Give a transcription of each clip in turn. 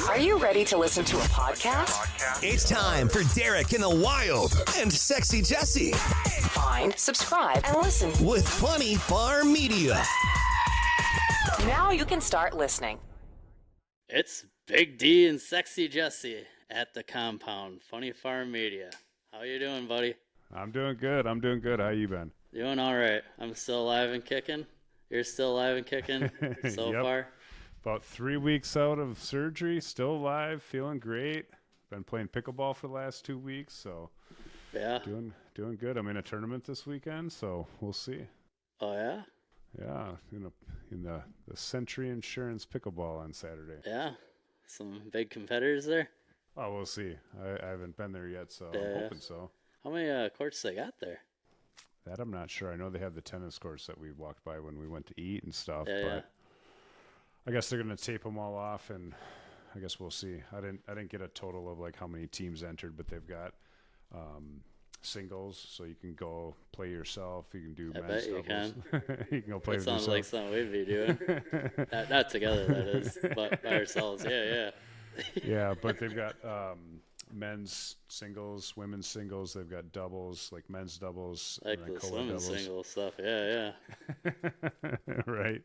Are you ready to listen to a podcast? It's time for Derek in the Wild and Sexy Jesse. Find, subscribe, and listen with Funny Farm Media. Now you can start listening. It's Big D and Sexy Jesse at DaCompound, Funny Farm Media. How you doing, buddy? I'm doing good. How you been? Doing all right. I'm still alive and kicking. You're still alive and kicking so Yep. far? About 3 weeks out of surgery, still alive, feeling great. Been playing pickleball for the last 2 weeks, so Yeah. doing good. I'm in a tournament this weekend, so we'll see. Oh, yeah? Yeah, in the Century Insurance Pickleball on Saturday. Yeah. Some big competitors there? Oh, we'll see. I haven't been there yet, so Yeah. I'm hoping so. How many courts they got there? That I'm not sure. I know they have the tennis courts that we walked by when we went to eat and stuff, Yeah, but yeah. I guess they're gonna tape them all off, and I guess we'll see. I didn't get a total of like how many teams entered, but they've got singles, so you can go play yourself. You can do I men's bet you doubles. You can go play That with sounds yourself. like something we'd be doing. not together, that is, but by ourselves. Yeah. Yeah, but they've got men's singles, women's singles. They've got doubles, like men's doubles, Like and then the co-ed swimming doubles. single stuff. Yeah. Right.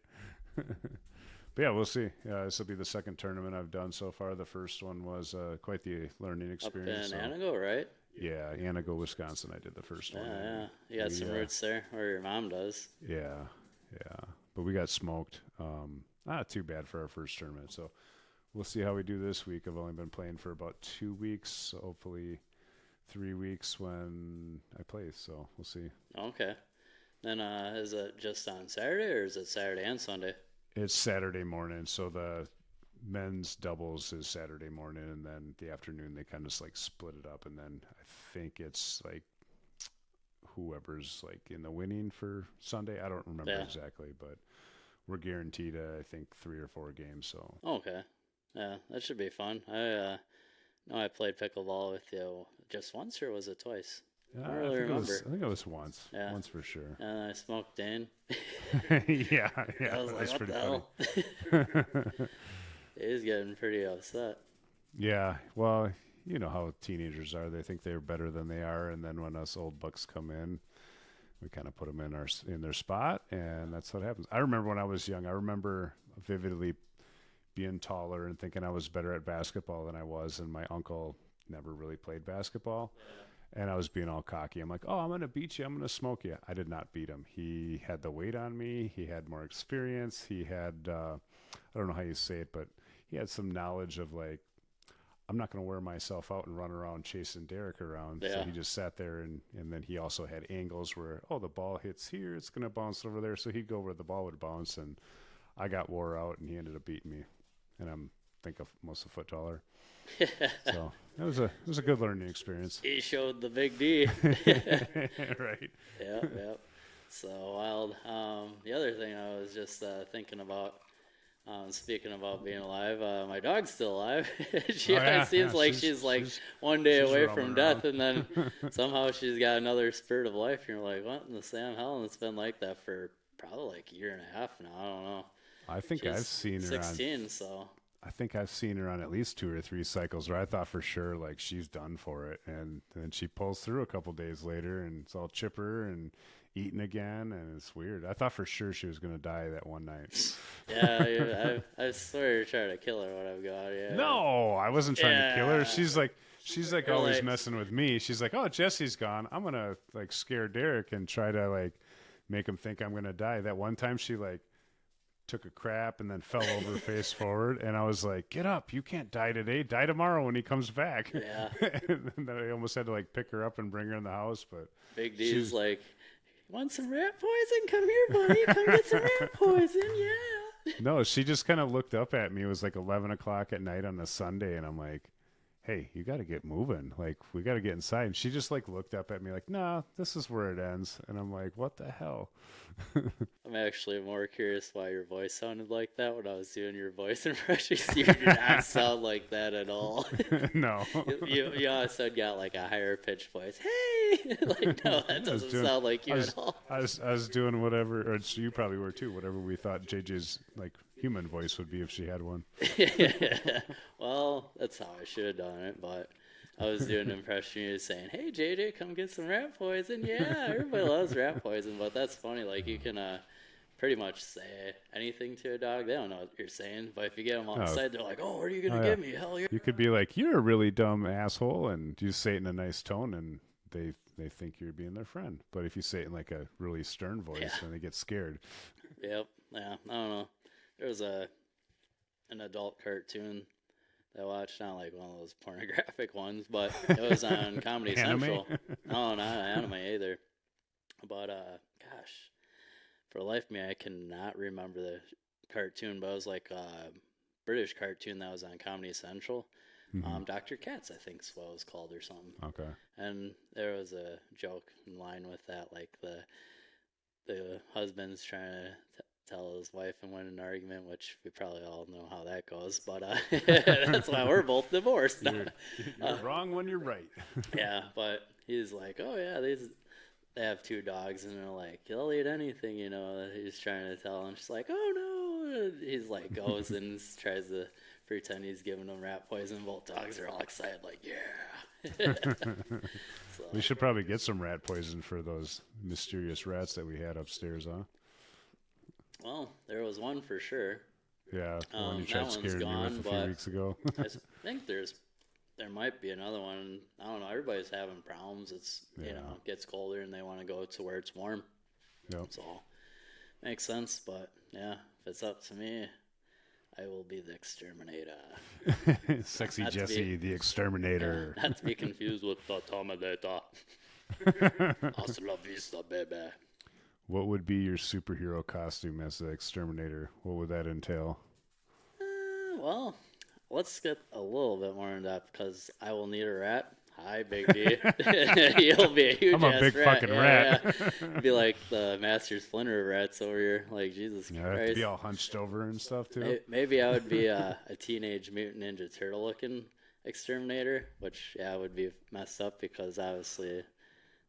But yeah, we'll see. Yeah, this will be the second tournament I've done so far. The first one was quite the learning Up experience. in Anago, right? Yeah, Anago, Wisconsin. I did the first one. Yeah. You got some roots there, or your mom does. Yeah. But we got smoked. Not too bad for our first tournament. So we'll see how we do this week. I've only been playing for about 2 weeks, so hopefully 3 weeks when I play. So we'll see. Okay. Then is it just on Saturday, or is it Saturday and Sunday? It's Saturday morning, so the men's doubles is Saturday morning, and then the afternoon they kind of just like split it up, and then I think it's like whoever's like in the winning for Sunday. I don't remember exactly, but we're guaranteed I think 3 or 4 games. So Okay. Yeah, that should be fun. I know I played pickleball with you just once, or was it twice? I don't really remember. I think it was once. Yeah. Once for sure. And I smoked Dane. yeah. I was like, that's what pretty the funny. hell? He's getting pretty upset. Yeah, well, you know how teenagers are. They think they're better than they are, and then when us old bucks come in, we kind of put them in their spot, and that's what happens. I remember when I was young. I remember vividly being taller and thinking I was better at basketball than I was, and my uncle never really played basketball. And I was being all cocky. I'm like, oh, I'm going to beat you. I'm going to smoke you. I did not beat him. He had the weight on me. He had more experience. He had, I don't know how you say it, but he had some knowledge of like, I'm not going to wear myself out and run around chasing Derek around. Yeah. So he just sat there, and then he also had angles where, oh, the ball hits here. It's going to bounce over there. So he'd go where the ball would bounce. And I got wore out, and he ended up beating me. And I'm, almost a foot taller. So it was a good learning experience. He showed the big D. Right. Yeah. So wild. The other thing I was just thinking about, speaking about being alive, my dog's still alive. It seems like she's one day away from death, and then somehow she's got another spurt of life. And you're like, what in the Sam hell? And it's been like that for probably like a year and a half now. I don't know. I think She's I've seen her 16, so. I think I've seen her on at least 2 or 3 cycles where I thought for sure like she's done for it, and then she pulls through a couple days later and it's all chipper and eating again, and it's weird. I thought for sure she was going to die that one night. Yeah, I swear you're trying to kill her when I'm gone. Yeah. No, I wasn't trying to kill her. Yeah. She's like You're always like- messing with me. She's like, oh, Jesse's gone. I'm going to like scare Derek and try to like make him think I'm going to die. That one time she like took a crap and then fell over face forward, and I was like, get up, you can't die today, die tomorrow when he comes back. Yeah. And then I almost had to like pick her up and bring her in the house, but Big D's like, you want some rat poison? Come here, buddy. Come get some rat poison. Yeah. no, she just kind of looked up at me. It was like 11 o'clock at night on a Sunday, and I'm like, hey, you got to get moving. Like, we got to get inside. And she just like looked up at me like, nah, this is where it ends. And I'm like, what the hell? I'm actually more curious why your voice sounded like that when I was doing your voice impressions. You did not sound like that at all. No. You also got like a higher pitched voice. Hey, like no, that doesn't sound like you at all. I was doing whatever, or you probably were too, whatever we thought JJ's like human voice would be if she had one. Well, that's how I should have done it, but I was doing an impression of you saying, "Hey, JJ, come get some rat poison." Yeah, everybody loves rat poison, but that's funny. Like, you can pretty much say anything to a dog. They don't know what you're saying, but if you get them outside, they're like, "Oh, what are you going to give me? Hell yeah." You could be like, "You're a really dumb asshole," and you say it in a nice tone, and they think you're being their friend. But if you say it in like a really stern voice, then they get scared. Yep. Yeah. I don't know. There was an adult cartoon that I watched, not like one of those pornographic ones, but it was on Comedy Central. No, not anime either. But gosh, for the life of me, I cannot remember the cartoon. But it was like a British cartoon that was on Comedy Central. Dr. Katz, I think is what it was called or something. Okay. And there was a joke in line with that, like the husband's trying to tell his wife and win an argument, which we probably all know how that goes. But that's why we're both divorced. You're wrong when you're right. Yeah, but he's like, "Oh yeah, they have 2 dogs, and they're like, they'll eat anything, you know." That he's trying to tell, and she's like, "Oh no!" He's like goes and tries to pretend he's giving them rat poison. Both dogs are all excited, like, yeah. So, we should probably get some rat poison for those mysterious rats that we had upstairs, huh? Well, there was one for sure. Yeah, the one you tried scaring me with a few weeks ago. I think there might be another one. I don't know. Everybody's having problems. It's you know, it gets colder and they want to go to where it's warm. Yep. So makes sense. But yeah, if it's up to me, I will be the exterminator. Sexy Jesse, the exterminator. Not to be confused with the Terminator. Hasta la vista, baby. What would be your superhero costume as the exterminator? What would that entail? Well, let's get a little bit more in depth because I will need a rat. Hi, Big D. You'll be a huge I'm a big rat. fucking rat. Yeah. Be like the Master Splinter rats over here. Like, Jesus Yeah, Christ. have to be all hunched over and stuff, too. Maybe I would be a Teenage Mutant Ninja Turtle looking exterminator, which, would be messed up because obviously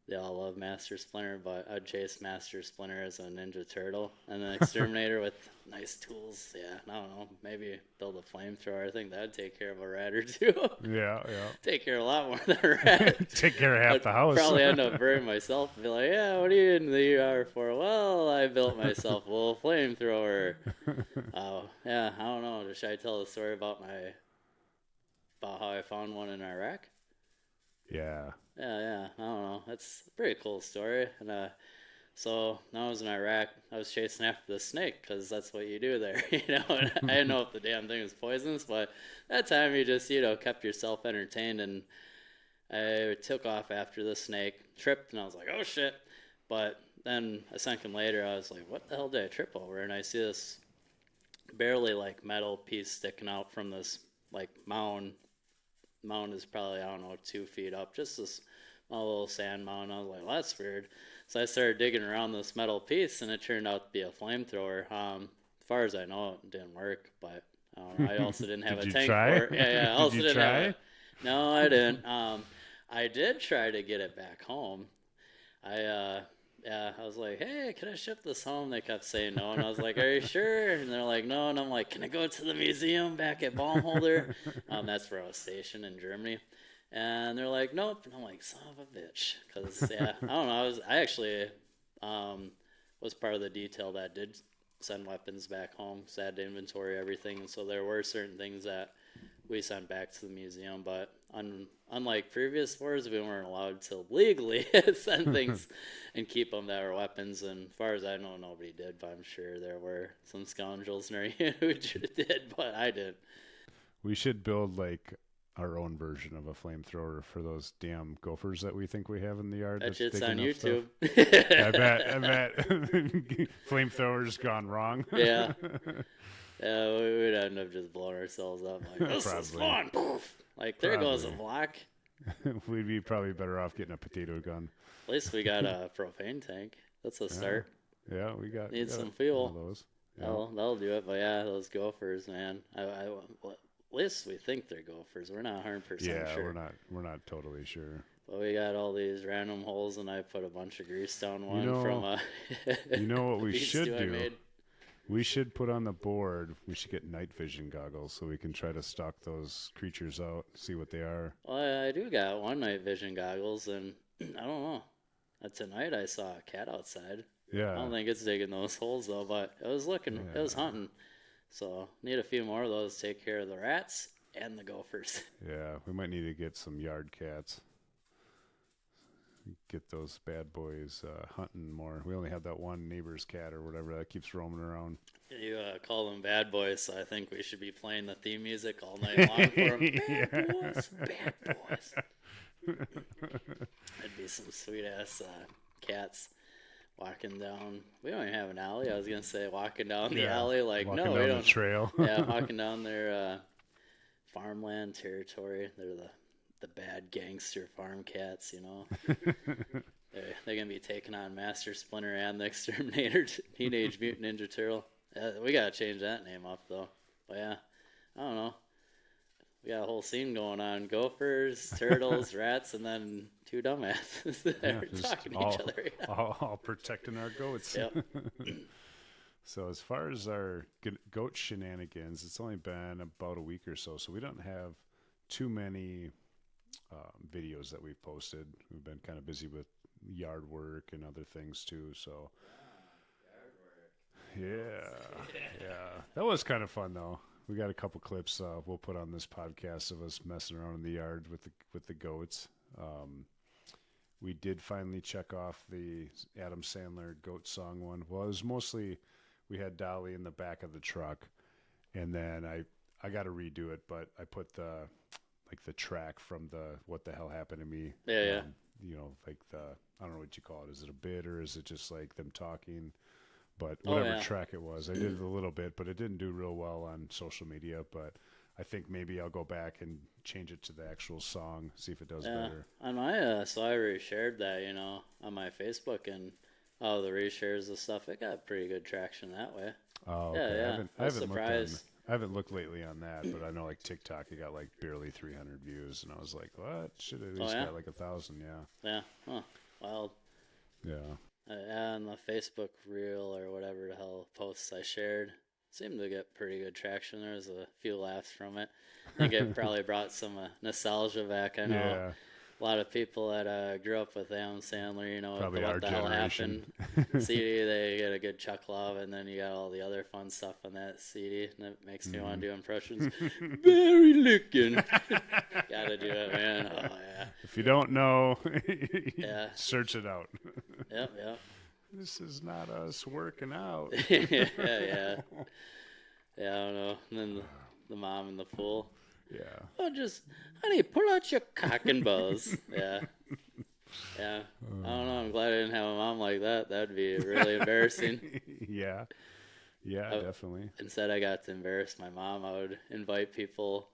they all love Master Splinter, but I'd chase Master Splinter as a Ninja Turtle and an exterminator with nice tools. Yeah, I don't know. Maybe build a flamethrower. I think that'd take care of a rat or 2. Yeah. Take care of a lot more than a rat. Take care of half the house. Probably end up burning myself and be like, "Yeah, what are you in the ER for?" "Well, I built myself a little flamethrower." Yeah, I don't know. Should I tell the story about how I found one in Iraq? Yeah. Yeah, I don't know. That's a pretty cool story. And so when I was in Iraq, I was chasing after the snake because that's what you do there, you know. And I didn't know if the damn thing was poisonous, but that time you just, kept yourself entertained. And I took off after the snake, tripped, and I was like, "Oh shit!" But then a second later, I was like, "What the hell did I trip over?" And I see this barely like metal piece sticking out from this like mound. Mound is probably, I don't know, 2 feet up, just this little sand mound. I was like, "Well, that's weird." So I started digging around this metal piece, and it turned out to be a flamethrower. As far as I know, it didn't work, but I don't know. I also didn't have a tank for it. Yeah. I also Did you didn't try? have No, I didn't. I did try to get it back home. I was like, "Hey, can I ship this home?" They kept saying no, and I was like, "Are you sure?" And they're like, "No," and I'm like, "Can I go to the museum back at Baumholder?" That's where I was stationed in Germany, and they're like, "Nope," and I'm like, "Son of a bitch," because I don't know, I actually was part of the detail that did send weapons back home, so I had to inventory everything, and so there were certain things that we sent back to the museum, but unlike previous wars, we weren't allowed to legally send things and keep them that were weapons. And as far as I know, nobody did, but I'm sure there were some scoundrels in our unit who did, but I didn't. We should build like our own version of a flamethrower for those damn gophers that we think we have in the yard. That shit's on YouTube. I bet. Flamethrowers gone wrong. Yeah. Yeah, we'd end up just blowing ourselves up. Like, this is fun. Poof. Like, there goes a block. We'd be probably better off getting a potato gun. At least we got a propane tank. That's a start. Yeah, we got. Need some fuel. One of those. Yeah. That'll do it. But yeah, those gophers, man. At least we think they're gophers. We're not 100% sure. Yeah, we're not totally sure. But we got all these random holes, and I put a bunch of grease down one from a. You know what we should do? We should put on the board, we should get night vision goggles so we can try to stalk those creatures out, see what they are. Well, I do got one night vision goggles, and I don't know. Tonight I saw a cat outside. Yeah. I don't think it's digging those holes, though, but it was looking, it was hunting. So need a few more of those to take care of the rats and the gophers. Yeah, we might need to get some yard cats. Get those bad boys hunting more. We only have that one neighbor's cat or whatever that keeps roaming around. You call them bad boys, so I think we should be playing the theme music all night long for them. Bad boys, bad boys. That'd be some sweet-ass cats walking down. We don't even have an alley. I was going to say walking down the alley. Like, walking no, down we don't. The trail. Yeah, walking down their farmland territory. They're the bad gangster farm cats, you know. They're going to be taking on Master Splinter and the Exterminator, Teenage Mutant Ninja Turtle. We got to change that name up, though. But yeah, I don't know. We got a whole scene going on. Gophers, turtles, rats, and then two dumbasses that are talking to each other. Yeah. All protecting our goats. Yep. So as far as our goat shenanigans, it's only been about a week or so, so we don't have too many videos that we've posted. We've been kind of busy with yard work and other things too, so yard work. Yeah. That was kind of fun though. We got a couple clips we'll put on this podcast of us messing around in the yard with the goats. We did finally check off the Adam Sandler goat song one. Well, it was mostly we had Dolly in the back of the truck, and then I got to redo it, but I put the track from the What the Hell Happened to Me. Yeah. You know, like I don't know what you call it. Is it a bit or is it just like them talking? But whatever track it was, I did it a little bit, but it didn't do real well on social media. But I think maybe I'll go back and change it to the actual song, see if it does better. On my, so I reshared that, you know, on my Facebook, and the reshares of stuff, it got pretty good traction that way. Oh, okay. Yeah. I haven't looked I haven't looked lately on that, but I know like TikTok, it got like barely 300 views, and I was like, what? Should at least got like 1,000, Yeah, huh, wild. Yeah. And the Facebook reel or whatever the hell posts I shared seemed to get pretty good traction. There was a few laughs from it. I think it probably brought some nostalgia back. I know a lot of people that grew up with Adam Sandler, you know, probably What the Hell generation. Happened CD, they get a good chuckle of, and then you got all the other fun stuff on that CD, and it makes me want to do impressions. Barry Lickin'. Gotta do it, man. Oh, yeah. If you don't know, search it out. Yep. This is not us working out. Yeah, I don't know. And then the mom in the pool. Yeah. Oh, just, honey, pull out your cock and balls. Yeah. I don't know. I'm glad I didn't have a mom like that. That'd be really embarrassing. Yeah, definitely. Instead, I got to embarrass my mom. I would invite people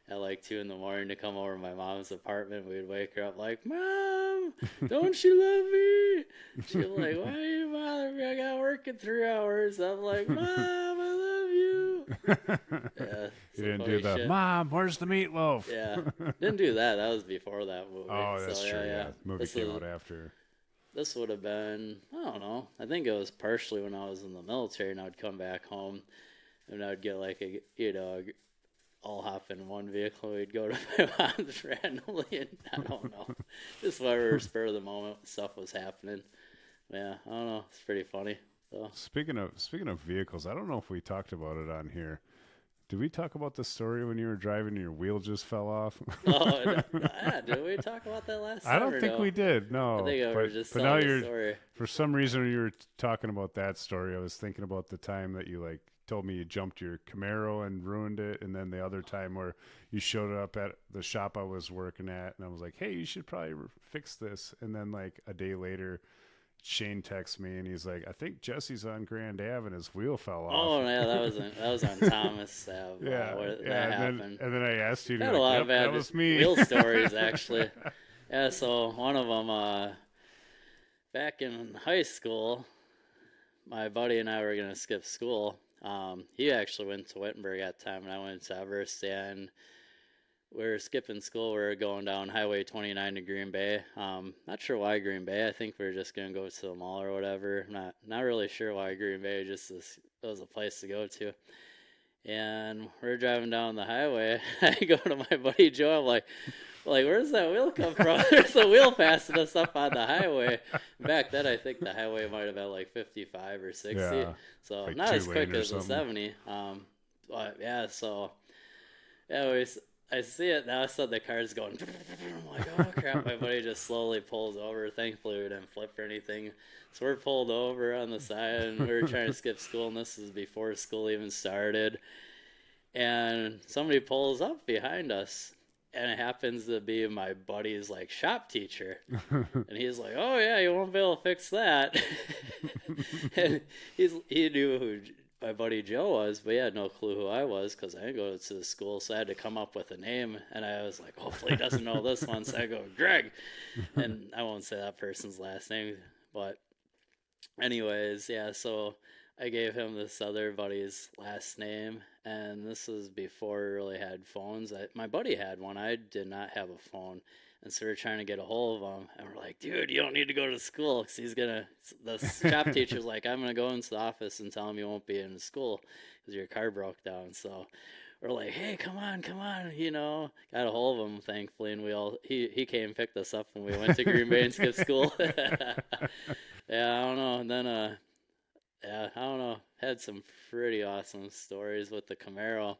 at like 2 a.m. to come over to my mom's apartment. We'd wake her up like, Mom, don't you love me? She'd be like, why are you bothering me? I got work in 3 hours. I'm like, Mom, I love you. Yeah, you didn't do that. Mom, where's the meatloaf? Yeah, didn't do that. That was before that movie. Oh, that's true. Yeah. Movie came out after. This would have been, I don't know. I think it was partially when I was in the military, and I'd come back home, and I'd get like all hop in one vehicle. We'd go to my mom's randomly, and I don't know, just whatever spur of the moment stuff was happening. Yeah, I don't know. It's pretty funny. So. Speaking of vehicles, I don't know if we talked about it on here. Did we talk about the story when you were driving and your wheel just fell off? Did we talk about that last time? I don't think we did. No. I think I was just now telling the story. For some reason, when you were talking about that story, I was thinking about the time that you told me you jumped your Camaro and ruined it, and then the other time where you showed up at the shop I was working at, and I was like, "Hey, you should probably fix this." And then a day later, Shane texts me and he's like, "I think Jesse's on Grand Ave and his wheel fell off." Oh yeah, that was on Thomas Ave. That happened. And then I asked you, had a lot of bad that was me. Wheel stories actually. Yeah, so one of them, back in high school, my buddy and I were gonna skip school. He actually went to Wittenberg at the time, and I went to Everest, and we were skipping school. We were going down Highway 29 to Green Bay. Not sure why Green Bay. I think we were just gonna go to the mall or whatever. Not really sure why Green Bay. Just it was a place to go to. And we're driving down the highway. I go to my buddy Joe. I'm like, where's that wheel come from? There's a wheel passing us up on the highway. Back then, I think the highway might have been like 55 or 60. Yeah, so like not as quick as something. the 70. But yeah, so yeah, I see it now. So the car's going. I'm like, oh crap! My buddy just slowly pulls over. Thankfully, we didn't flip or anything. So we're pulled over on the side, and we were trying to skip school. And this is before school even started. And somebody pulls up behind us, and it happens to be my buddy's like shop teacher. And he's like, "Oh yeah, you won't be able to fix that." And he knew who my buddy Joe was, but he had no clue who I was because I didn't go to the school, so I had to come up with a name. And I was like, hopefully he doesn't know this one. So I go, Greg. And I won't say that person's last name, but anyways, yeah, so I gave him this other buddy's last name, and this was before we really had phones. My buddy had one. I did not have a phone. And so we're trying to get a hold of him, and we're like, dude, you don't need to go to school, because the shop teacher's like, I'm going to go into the office and tell him you won't be in school because your car broke down. So we're like, hey, come on, got a hold of him, thankfully, and he came and picked us up, and we went to Green Bay and skipped school. Yeah, I don't know. And then, I don't know, had some pretty awesome stories with the Camaro.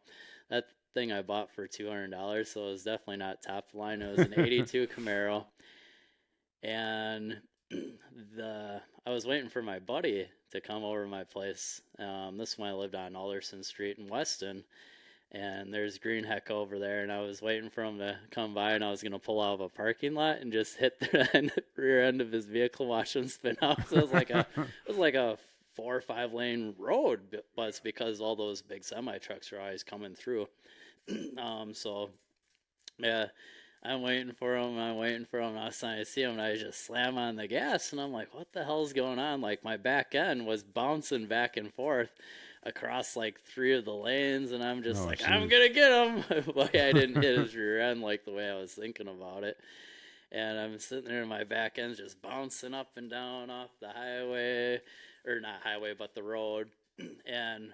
That thing I bought for $200, so it was definitely not top of the line. It was an 82 Camaro, and I was waiting for my buddy to come over to my place. This one I lived on Alderson Street in Weston, and there's Green Heck over there, and I was waiting for him to come by, and I was going to pull out of a parking lot and just hit the rear end of his vehicle, watch him spin out. So it was like a 4 or 5 lane road, but it's because all those big semi trucks are always coming through. So yeah, I'm waiting for him. I was trying to see him, and I just slam on the gas, and I'm like, what the hell's going on? Like, my back end was bouncing back and forth across like 3 of the lanes, and I'm just geez. I'm gonna get him. But I didn't hit his rear end like the way I was thinking about it. And I'm sitting there, and my back end's just bouncing up and down off the highway, or not highway, but the road. And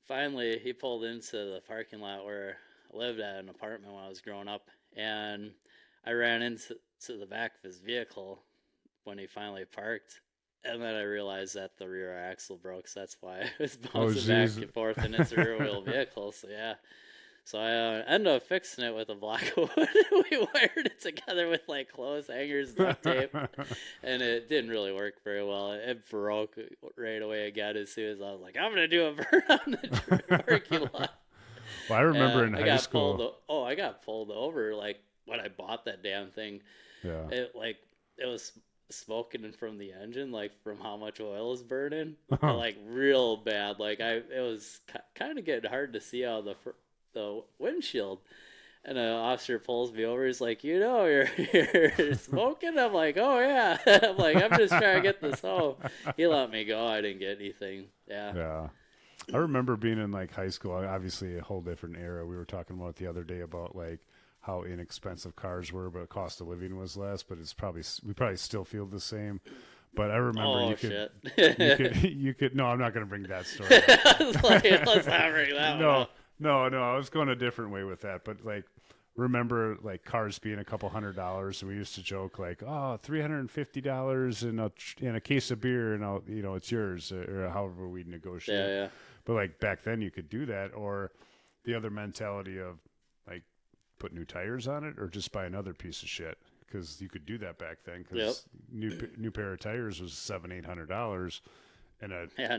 finally, he pulled into the parking lot where I lived at an apartment when I was growing up, and I ran into the back of his vehicle when he finally parked, and then I realized that the rear axle broke, so that's why it was bouncing back and forth, and it's a rear-wheel vehicle, so yeah. So I ended up fixing it with a block of wood. We wired it together with like clothes hangers, duct tape, and it didn't really work very well. It broke right away again as soon as I was like, I'm going to do a burn on the parking lot. Well, I remember in high school. I got pulled over like when I bought that damn thing. Yeah. It was smoking from the engine, like from how much oil was burning, like real bad. Like it was kind of getting hard to see out of the windshield, and an officer pulls me over. He's like, you're smoking? I'm like, oh yeah. I'm like, I'm just trying to get this home. He let me go. I didn't get anything. Yeah. I remember being in like high school, obviously a whole different era. We were talking about the other day about like how inexpensive cars were, but cost of living was less, but we probably still feel the same. But I remember you could no, I'm not going to bring that story up. I was like, let's not bring that one up. No, I was going a different way with that. But like, remember like cars being a couple $100s, and we used to joke like, oh, $350 in a case of beer, and it's yours, or however we negotiate. Yeah. But like back then, you could do that, or the other mentality of like put new tires on it, or just buy another piece of shit, because you could do that back then. Because new pair of tires was $700-800.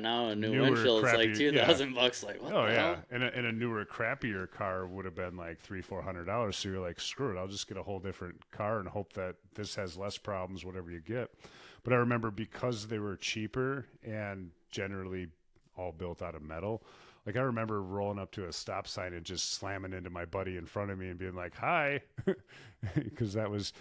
Now a new windshield's like $2,000. Like, what the hell? And a newer, crappier car would have been like $300-400. So you're like, screw it, I'll just get a whole different car and hope that this has less problems, whatever you get. But I remember because they were cheaper and generally all built out of metal. Like I remember rolling up to a stop sign and just slamming into my buddy in front of me and being like, "Hi," because it was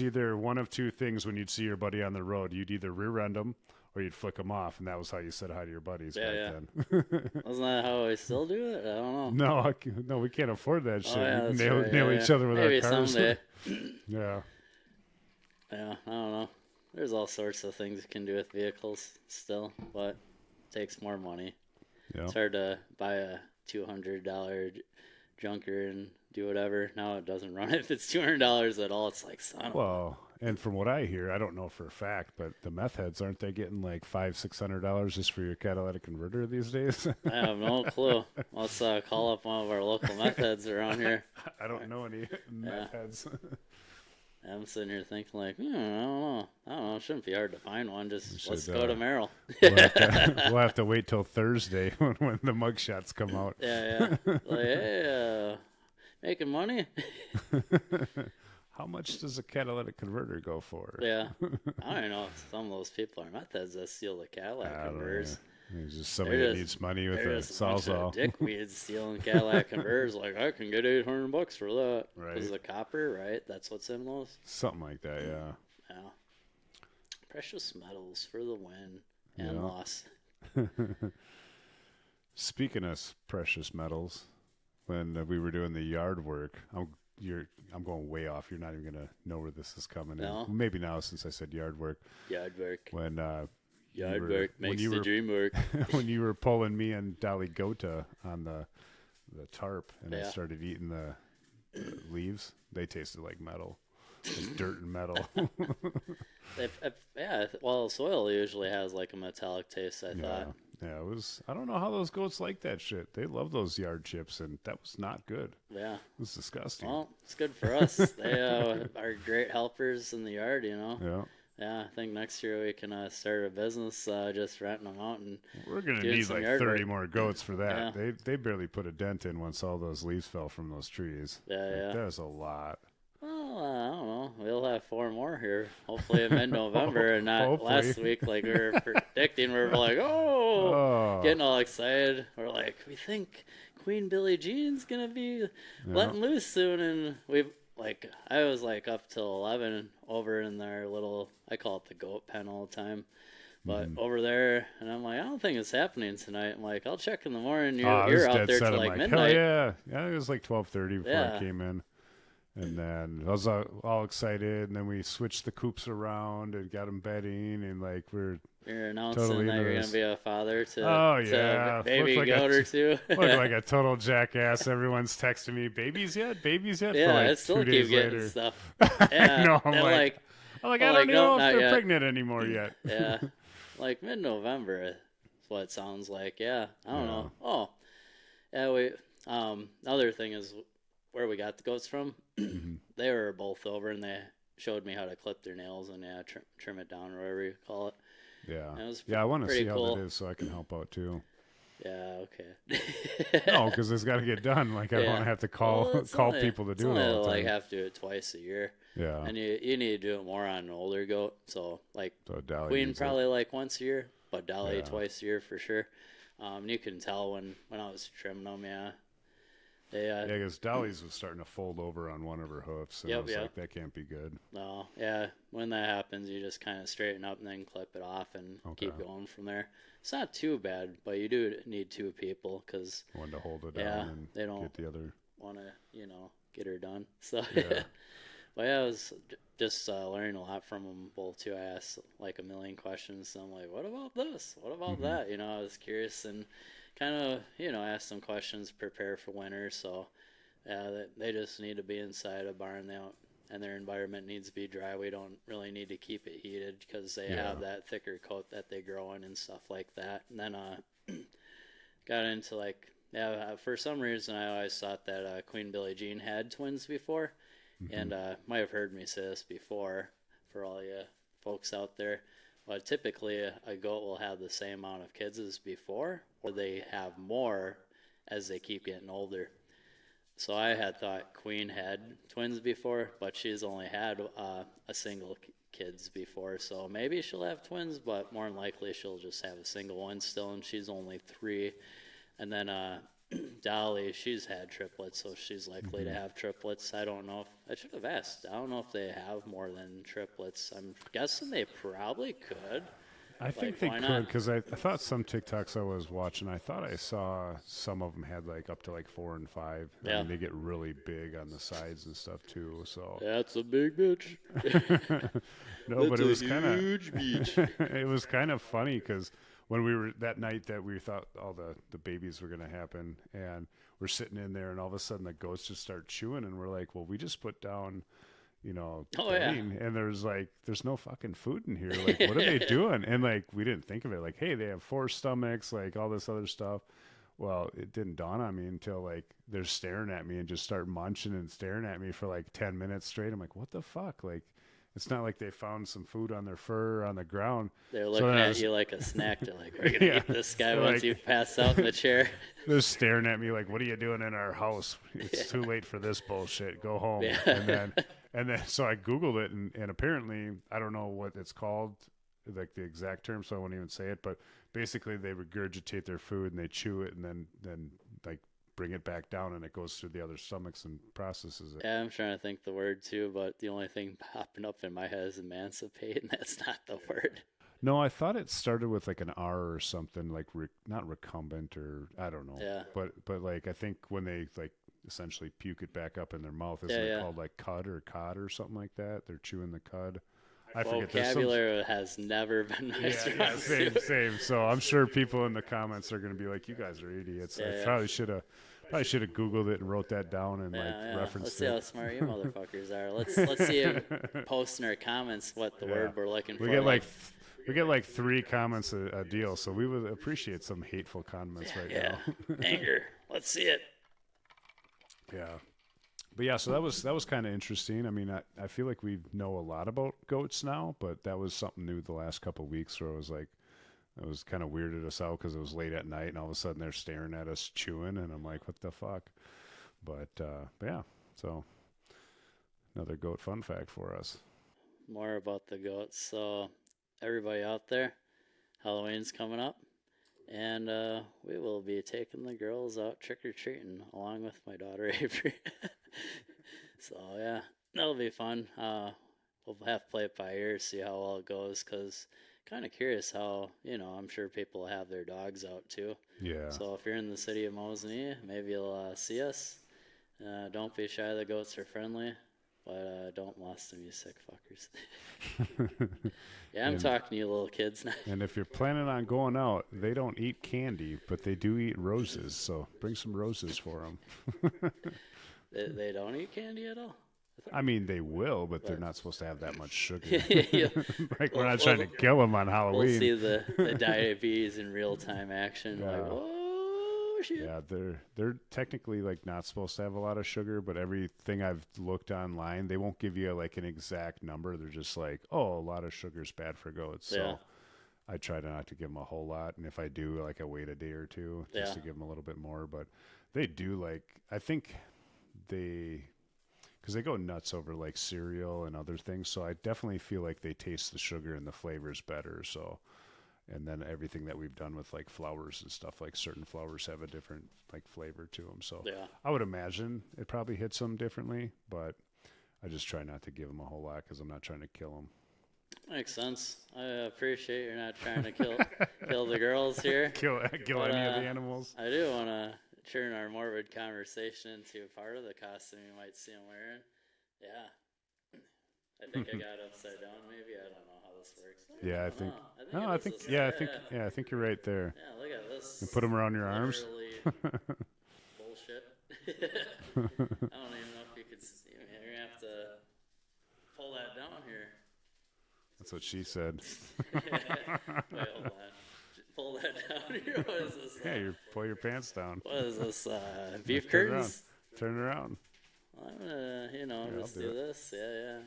either one of two things when you'd see your buddy on the road. You'd either rear end him, or you'd flick them off, and that was how you said hi to your buddies Yeah, back then. Wasn't that how we still do it? I don't know. No, no, we can't afford that shit. Yeah, We that's nail, right. nail Yeah, each yeah. other with Maybe our cars. someday. Yeah. Yeah, I don't know. There's all sorts of things you can do with vehicles still, but it takes more money. Yeah. It's hard to buy a $200 junker and do whatever. Now it doesn't run if it's $200 at all. It's like, son of a... Well, and from what I hear, I don't know for a fact, but the meth heads, aren't they getting like $500-$600 just for your catalytic converter these days? I have no clue. Let's call up one of our local meth heads around here. I don't know any meth heads. I'm sitting here thinking like, I don't know. It shouldn't be hard to find one. Just let's should, go to Merrill. We'll have to wait till Thursday when the mugshots come out. Yeah. Like, hey, making money? How much does a catalytic converter go for? Yeah. I don't know if some of those people are meth heads that steal the Cadillac converters. There's just somebody that needs money with a sawzall. Dickweeds stealing Cadillac converters. Like, I can get $800 for that. Right. Because the copper, right? That's what's in those. Something like that, yeah. Yeah. Precious metals for the win and loss. Speaking of precious metals, when we were doing the yard work, I'm going way off. You're not even gonna know where this is coming No. in. Maybe now, since I said yard work. Yard work. When Yard work makes the dream work. When you were pulling me and Dolly Gota on the tarp, and I Yeah. started eating the leaves, they tasted like metal, like dirt and metal. Well, soil usually has like a metallic taste, I thought. Yeah, it was. I don't know how those goats like that shit. They love those yard chips, and that was not good. Yeah. It was disgusting. Well, it's good for us. They are great helpers in the yard, you know. Yeah. Yeah, I think next year we can start a business just renting them out and We're gonna doing need some like yard 30 work. more goats for that. Yeah. They barely put a dent in once all those leaves fell from those trees. Yeah. That's a lot. Well, I don't know. We'll have 4 more here, hopefully in mid-November, and not Hopefully. last week like we were predicting. We were like, getting all excited. We're like, we think Queen Billie Jean's gonna be letting loose soon, and I was like up till 11 over in their little, I call it the goat pen all the time. But over there, and I'm like, I don't think it's happening tonight. I'm like, I'll check in the morning. You're out there till like midnight. Hell yeah, it was like 12:30 before I came in. And then I was all excited, and then we switched the coops around and got them bedding, and like you're announcing totally that you're into gonna be a father to, to a baby Look like goat or two. Look like a total jackass. Everyone's texting me, "Babies yet? Babies yet?" Yeah, for like I still 2 keep days getting later. stuff. I Yeah, know. I'm they're like, I don't like, know nope, if not they're yet. pregnant anymore yet. Yeah, like mid-November is what it sounds like. Yeah, I don't know. Oh, yeah. We other thing is where we got the goats from. They were both over, and they showed me how to clip their nails and trim it down or whatever you call it. Yeah, And it was I want to see cool. how that is so I can help out too. Yeah, okay. No, because it's got to get done. Like I don't want to have to call people to do it all the time. Like have to do it twice a year. Yeah, And you need to do it more on an older goat. So like Dolly Queen needs probably like once a year, but Dolly twice a year for sure. And you can tell when I was trimming them. Yeah. Because Dolly's was starting to fold over on one of her hoofs, and I was like, that can't be good. No, yeah. When that happens, you just kind of straighten up and then clip it off and keep going from there. It's not too bad, but you do need 2 people because one to hold it down and they don't get the other. Want to get her done. So Yeah. But I was just learning a lot from them both too. I asked like a million questions. So I'm like, what about this? What about that? I was curious and kind of, ask some questions, prepare for winter. So, they just need to be inside a barn. And their environment needs to be dry. We don't really need to keep it heated because they have that thicker coat that they grow in and stuff like that. And then got into for some reason I always thought that Queen Billie Jean had twins before. And might have heard me say this before for all you folks out there. But typically, a goat will have the same amount of kids as before, or they have more as they keep getting older. So I had thought Queen had twins before, but she's only had a single kids before. So maybe she'll have twins, but more than likely she'll just have a single one still, and she's only 3. And then Dolly, she's had triplets, so she's likely to have triplets. I don't know I should have asked. I don't know if they have more than triplets. I'm guessing they probably could. I think why they not? could, because I thought some TikToks I was watching, I thought I saw some of them had like up to like 4 and 5. I Yeah. mean, they get really big on the sides and stuff too. So That's a big bitch. no, but it was kind of huge beach. it was kind of funny because when we were that night that we thought all the babies were going to happen, and we're sitting in there, and all of a sudden the goats just start chewing, and we're like, well, we just put down, bedding, and there's no fucking food in here. Like, what are they doing? And like, we didn't think of it. Like, hey, they have 4 stomachs, like all this other stuff. Well, it didn't dawn on me until like they're staring at me and just start munching and staring at me for like 10 minutes straight. I'm like, what the fuck? Like, it's not like they found some food on their fur on the ground. They're looking at you like a snack. They're like, we're going to eat this guy once you pass out in the chair. They're staring at me like, what are you doing in our house? It's too late for this bullshit. Go home. Yeah. And then so I Googled it, and apparently, I don't know what it's called, like the exact term, so I won't even say it, but basically they regurgitate their food and they chew it and then like bring it back down, and it goes through the other stomachs and processes it. Yeah, I'm trying to think the word too, but the only thing popping up in my head is emancipate, and that's not the word. No, I thought it started with like an R or something, like not recumbent, or I don't know. Yeah. But like I think when they like essentially puke it back up in their mouth, isn't it called like cud or cod or something like that? They're chewing the cud. I forget. Vocabulary has never been my strong suit. Same. So I'm sure people in the comments are going to be like, "You guys are idiots." I probably should have Googled it and wrote that down and referenced it. Let's see how smart you motherfuckers are. Let's see if post in our comments what the word we're looking for. We get like 3 comments a deal, so we would appreciate some hateful comments now. Anger. Let's see it. Yeah. But yeah, so that was kind of interesting. I mean, I feel like we know a lot about goats now, but that was something new the last couple of weeks where I was like, it was kind of weirded us out because it was late at night and all of a sudden they're staring at us chewing, and I'm like, what the fuck? But yeah, so another goat fun fact for us. More about the goats. So everybody out there, Halloween's coming up, and we will be taking the girls out trick-or-treating along with my daughter Avery. So yeah, that'll be fun. We'll have to play it by ear, see how well it goes, because kind of curious how, I'm sure people have their dogs out too. Yeah. So if you're in the city of Mosinee, maybe you'll see us. Don't be shy, the goats are friendly, but don't molest them, you sick fuckers. Yeah, I'm talking to you little kids now. And if you're planning on going out, they don't eat candy, but they do eat roses, so bring some roses for them. They don't eat candy at all? I mean, they will, but they're not supposed to have that much sugar. Yeah. Like, we're not trying to kill them on Halloween. We'll see the diabetes in real-time action. Yeah. Like, oh, shit. Yeah, they're technically, like, not supposed to have a lot of sugar, but everything I've looked online, they won't give you, like, an exact number. They're just like, oh, a lot of sugar is bad for goats. So I try not to give them a whole lot, and if I do, like, I wait a day or two just to give them a little bit more. But they do, like, I think because they go nuts over like cereal and other things, so I definitely feel like they taste the sugar and the flavors better. So, and then everything that we've done with like flowers and stuff, like certain flowers have a different like flavor to them. So I would imagine it probably hits them differently, but I just try not to give them a whole lot because I'm not trying to kill them. Makes sense. I appreciate you're not trying to kill the girls here. kill any of the animals. I do want to turn our morbid conversation into part of the costume you might see him wearing. Yeah. I think I got it upside down maybe. I don't know how this works. I think you're right there. Yeah, look at this. And put them around your arms. Bullshit. I don't even know if you could see me. You're going to have to pull that down here. That's what she said. Wait, hold on. Pull that down here. What is this? Yeah, you pull your pants down. What is this? Beef curtains? Turn around. Well, I'm gonna, just do this. Yeah.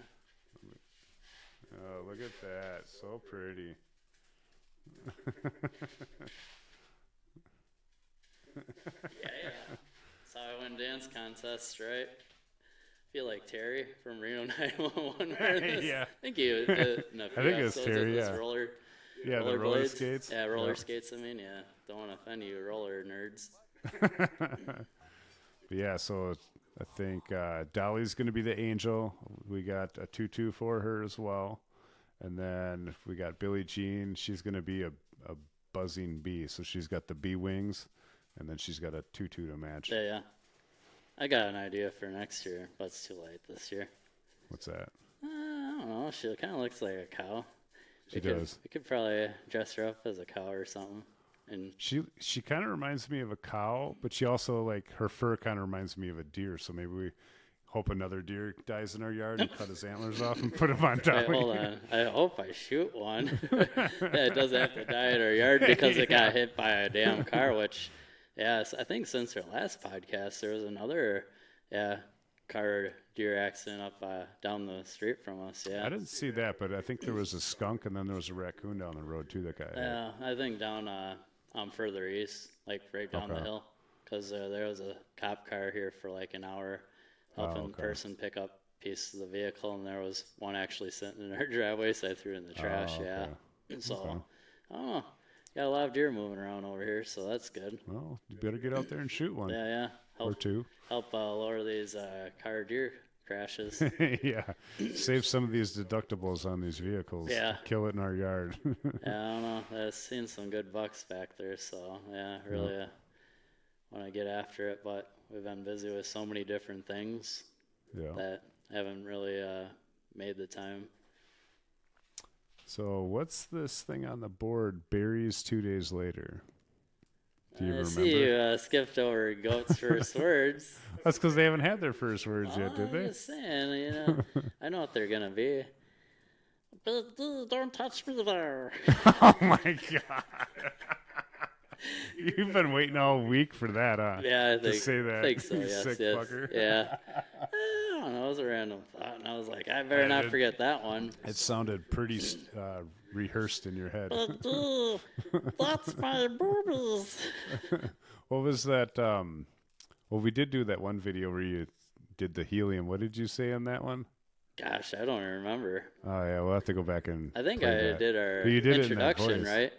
Oh, look at that. So pretty. Yeah. That's how I win dance contests, right? I feel like Terry from Reno 911. Yeah. Thank you. I think it's Terry, yeah. The roller skates. Yeah, roller skates. I mean, yeah. Don't want to offend you, roller nerds. But yeah, so I think Dolly's going to be the angel. We got a tutu for her as well. And then we got Billie Jean. She's going to be a buzzing bee. So she's got the bee wings, and then she's got a tutu to match. Yeah. I got an idea for next year, but it's too late this year. What's that? I don't know. She kind of looks like a cow. She does. We could probably dress her up as a cow or something. And she kind of reminds me of a cow, but she also, like, her fur kind of reminds me of a deer. So maybe we hope another deer dies in our yard and cut his antlers off and put him on top. Wait, hold on. I hope I shoot one. It doesn't have to die in our yard because it got hit by a damn car, which, I think since our last podcast, there was another, car deer accident up down the street from us. Yeah, I didn't see that, but I think there was a skunk and then there was a raccoon down the road too that got hit. Yeah, I think down further east, like right down the hill, because there was a cop car here for like an hour helping the person pick up pieces of the vehicle, and there was one actually sitting in our driveway, so I threw it in the trash. So I don't know. Got a lot of deer moving around over here, so that's good. Well, you better get out there and shoot one. Yeah. Or two. Help lower these car deer crashes. Yeah. Save some of these deductibles on these vehicles. Yeah. Kill it in our yard. I don't know. I've seen some good bucks back there, so really want to get after it, but we've been busy with so many different things that haven't really made the time. So what's this thing on the board? Berries 2 days later. Do you remember? See you skipped over goats' first words. That's because they haven't had their first words yet, did they? I'm just saying, I know what they're going to be. But don't touch me there. Oh, my God. You've been waiting all week for that, huh? Yeah, I to say that. I think so, yes. Sick fucker. Yeah. I don't know, it was a random thought, and I was like, I better not forget that one. It sounded pretty rehearsed in your head. That's my boobies. What was that? Well, we did do that one video where you did the helium. What did you say on that one? Gosh, I don't remember. Oh, yeah, we'll have to go back and I think I did our introduction, right?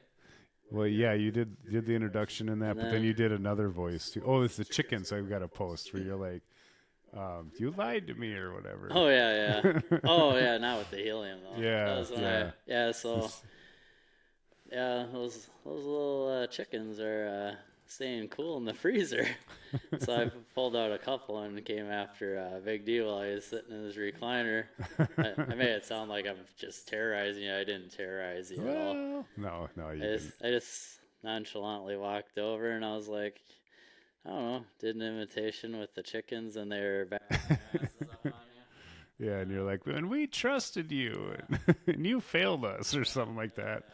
Well, yeah, you did the introduction in that, but then you did another voice too. Oh, it's the chickens I've got a post where you're like, you lied to me or whatever. Oh, yeah. Oh, yeah, not with the helium, though. Yeah, those little chickens are staying cool in the freezer. So I pulled out a couple and came after Big D while he was sitting in his recliner. I made it sound like I'm just terrorizing you. I didn't terrorize you at all. No, you didn't. I just nonchalantly walked over and I was like, I don't know, did an imitation with the chickens and they were back their asses up on you. Yeah, and you're like, and we trusted you, and you failed us, or something like that.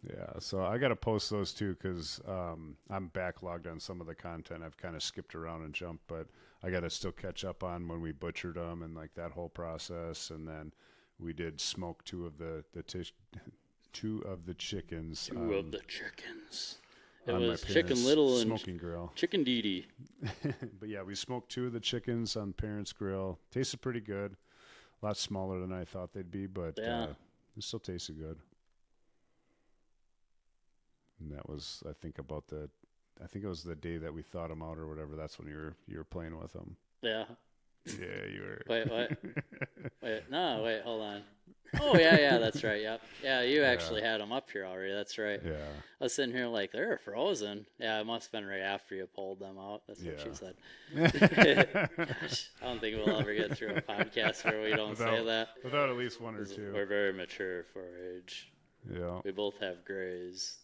Yeah, so I got to post those too because I'm backlogged on some of the content. I've kind of skipped around and jumped, but I got to still catch up on when we butchered them and like that whole process. And then we did smoke two of the chickens. Two of the chickens. It on was Chicken Little and smoking grill. Chicken Dee Dee. But yeah, we smoked two of the chickens on Parents Grill. Tasted pretty good. A lot smaller than I thought they'd be, but it still tasted good. And that was, I think it was the day that we thawed them out or whatever. That's when you were playing with them. Yeah. Yeah, you were. Wait, what? Wait, hold on. Oh, yeah, that's right, yep. Yeah, you actually had them up here already, that's right. Yeah. I was sitting here like, they're frozen. Yeah, it must have been right after you pulled them out. That's what she said. Gosh, I don't think we'll ever get through a podcast where we don't say that. Without at least one or two. We're very mature for our age. Yeah. We both have grays.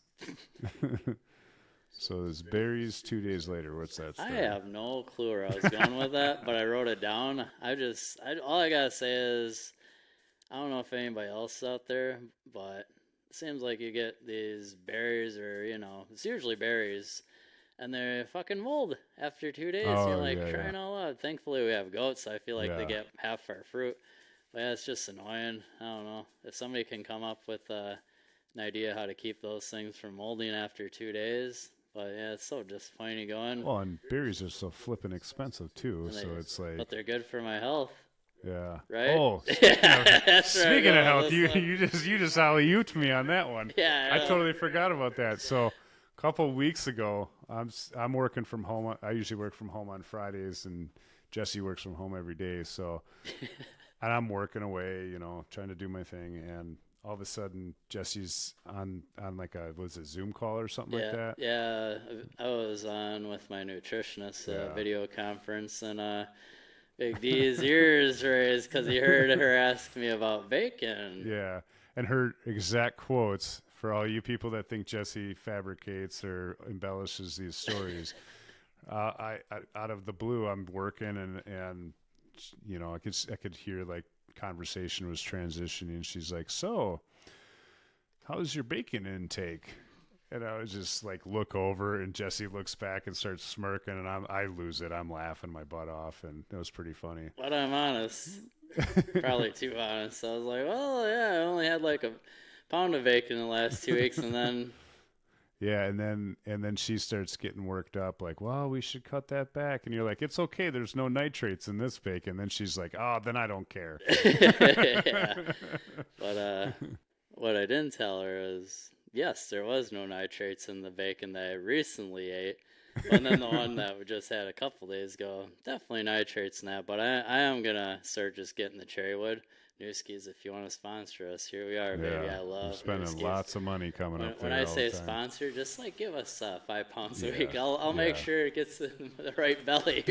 So there's berries 2 days later. What's that story? I have no clue where I was going with that, but I wrote it down. All I gotta say is, I don't know if anybody else is out there, but it seems like you get these berries, or it's usually berries, and they're fucking mold after 2 days. Oh, You're like crying out loud. Thankfully, we have goats. So I feel like they get half our fruit. But yeah, it's just annoying. I don't know if somebody can come up with an idea how to keep those things from molding after 2 days. But yeah, it's so disappointing going. Well, and berries are so flippin' expensive too, so it's like. But they're good for my health. Yeah. Right. Oh. Speaking of health, you just alley-ooped me on that one. Yeah. I totally forgot about that. So, a couple of weeks ago, I'm working from home. I usually work from home on Fridays, and Jesse works from home every day. So, and I'm working away, trying to do my thing, and all of a sudden Jesse's on like was it Zoom call or something like that? Yeah, I was on with my nutritionist video conference, and Big D's ears raised because he heard her ask me about bacon. Yeah, and her exact quotes, for all you people that think Jesse fabricates or embellishes these stories, I out of the blue, I'm working and I could hear like conversation was transitioning. She's like, "So, how's your bacon intake?" And I was just like, look over, and Jesse looks back and starts smirking, and I lose it. I'm laughing my butt off, and it was pretty funny. But I'm honest, probably too honest. I was like, well, yeah, I only had like a pound of bacon in the last 2 weeks, and then. Yeah, and then she starts getting worked up, like, well, we should cut that back. And you're like, it's okay, there's no nitrates in this bacon. Then she's like, oh, then I don't care. Yeah. But what I didn't tell her is, yes, there was no nitrates in the bacon that I recently ate. And then the one that we just had a couple days ago, definitely nitrates in that. But I am going to start just getting the cherry wood. Newskies, if you want to sponsor us, here we are, baby. I love we're spending Newskies. Lots of money coming up there. When I all say the time. sponsor, just like give us 5 pounds a week. I'll make sure it gets in the right belly.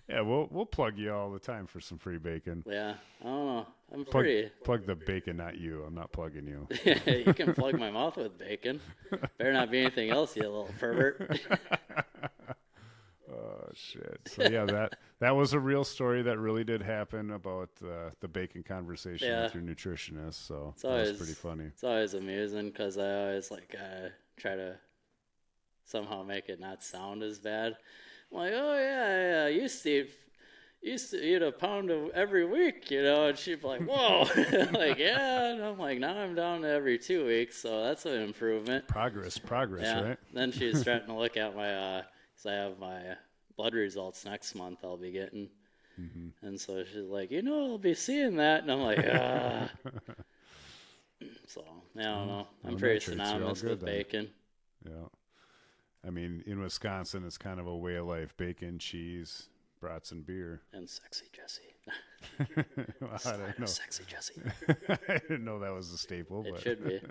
Yeah, we'll plug you all the time for some free bacon. Yeah, I don't know. I'm plug the bacon, not you. I'm not plugging you. You can plug my mouth with bacon. Better not be anything else, you little pervert. Oh shit! So yeah, that was a real story that really did happen about the bacon conversation with your nutritionist. So that was pretty funny. It's always amusing because I always try to somehow make it not sound as bad. I'm like, oh yeah, I used to eat a pound of every week, and she'd be like, whoa, like yeah, and I'm like, now I'm down to every 2 weeks, so that's an improvement. Progress, right? Then she's starting to look at my. So I have my blood results next month I'll be getting. Mm-hmm. And so she's like, I'll be seeing that. And I'm like, ah. So, I don't know. I'm pretty synonymous with bacon. Yeah. I mean, in Wisconsin, it's kind of a way of life. Bacon, cheese, brats, and beer. And sexy Jesse. Well, I don't know. Sexy Jesse. I didn't know that was a staple. It but should be.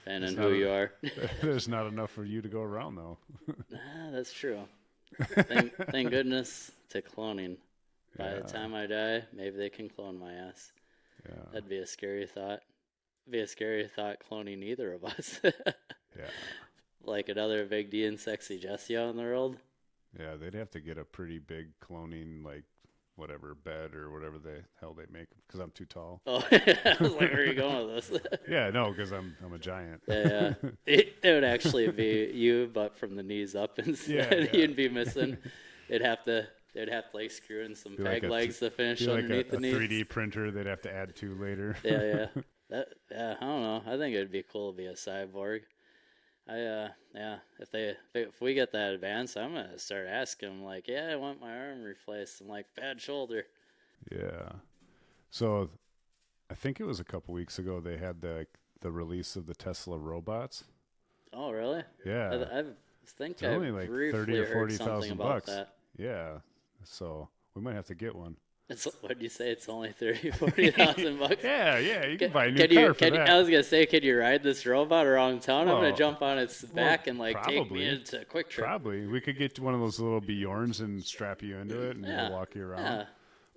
Depending on who you are. There's not enough for you to go around, though. That's true. Thank goodness to cloning. By the time I die, maybe they can clone my ass. Yeah. That'd be a scary thought. It'd be a scary thought cloning either of us. Yeah. Like another Big D and sexy Jesse out in the world. Yeah, they'd have to get a pretty big cloning, whatever bed or whatever the hell they make, because I'm too tall. Oh, I was like, where are you going with this? Yeah, no, because I'm a giant. Yeah, it would actually be you, but from the knees up instead. Yeah. You'd be missing. They'd have to screw in some peg legs to finish underneath the knees. 3D printer they'd have to add to later. Yeah. I don't know. I think it'd be cool to be a cyborg. If we get that advanced, I'm gonna start asking them like, yeah, I want my arm replaced. I'm like, bad shoulder. Yeah. So, I think it was a couple weeks ago they had the release of the Tesla robots. Oh, really? Yeah. I think it's only like 30 or 40,000 bucks. That. Yeah. So we might have to get one. What'd you say? It's only 40,000 bucks. Yeah. You can buy a new car for that. I was gonna say, could you ride this robot around town? I'm gonna jump on its back and take me into a quick trip. Probably. We could get one of those little Bjorns and strap you into it and we'll walk you around. Yeah.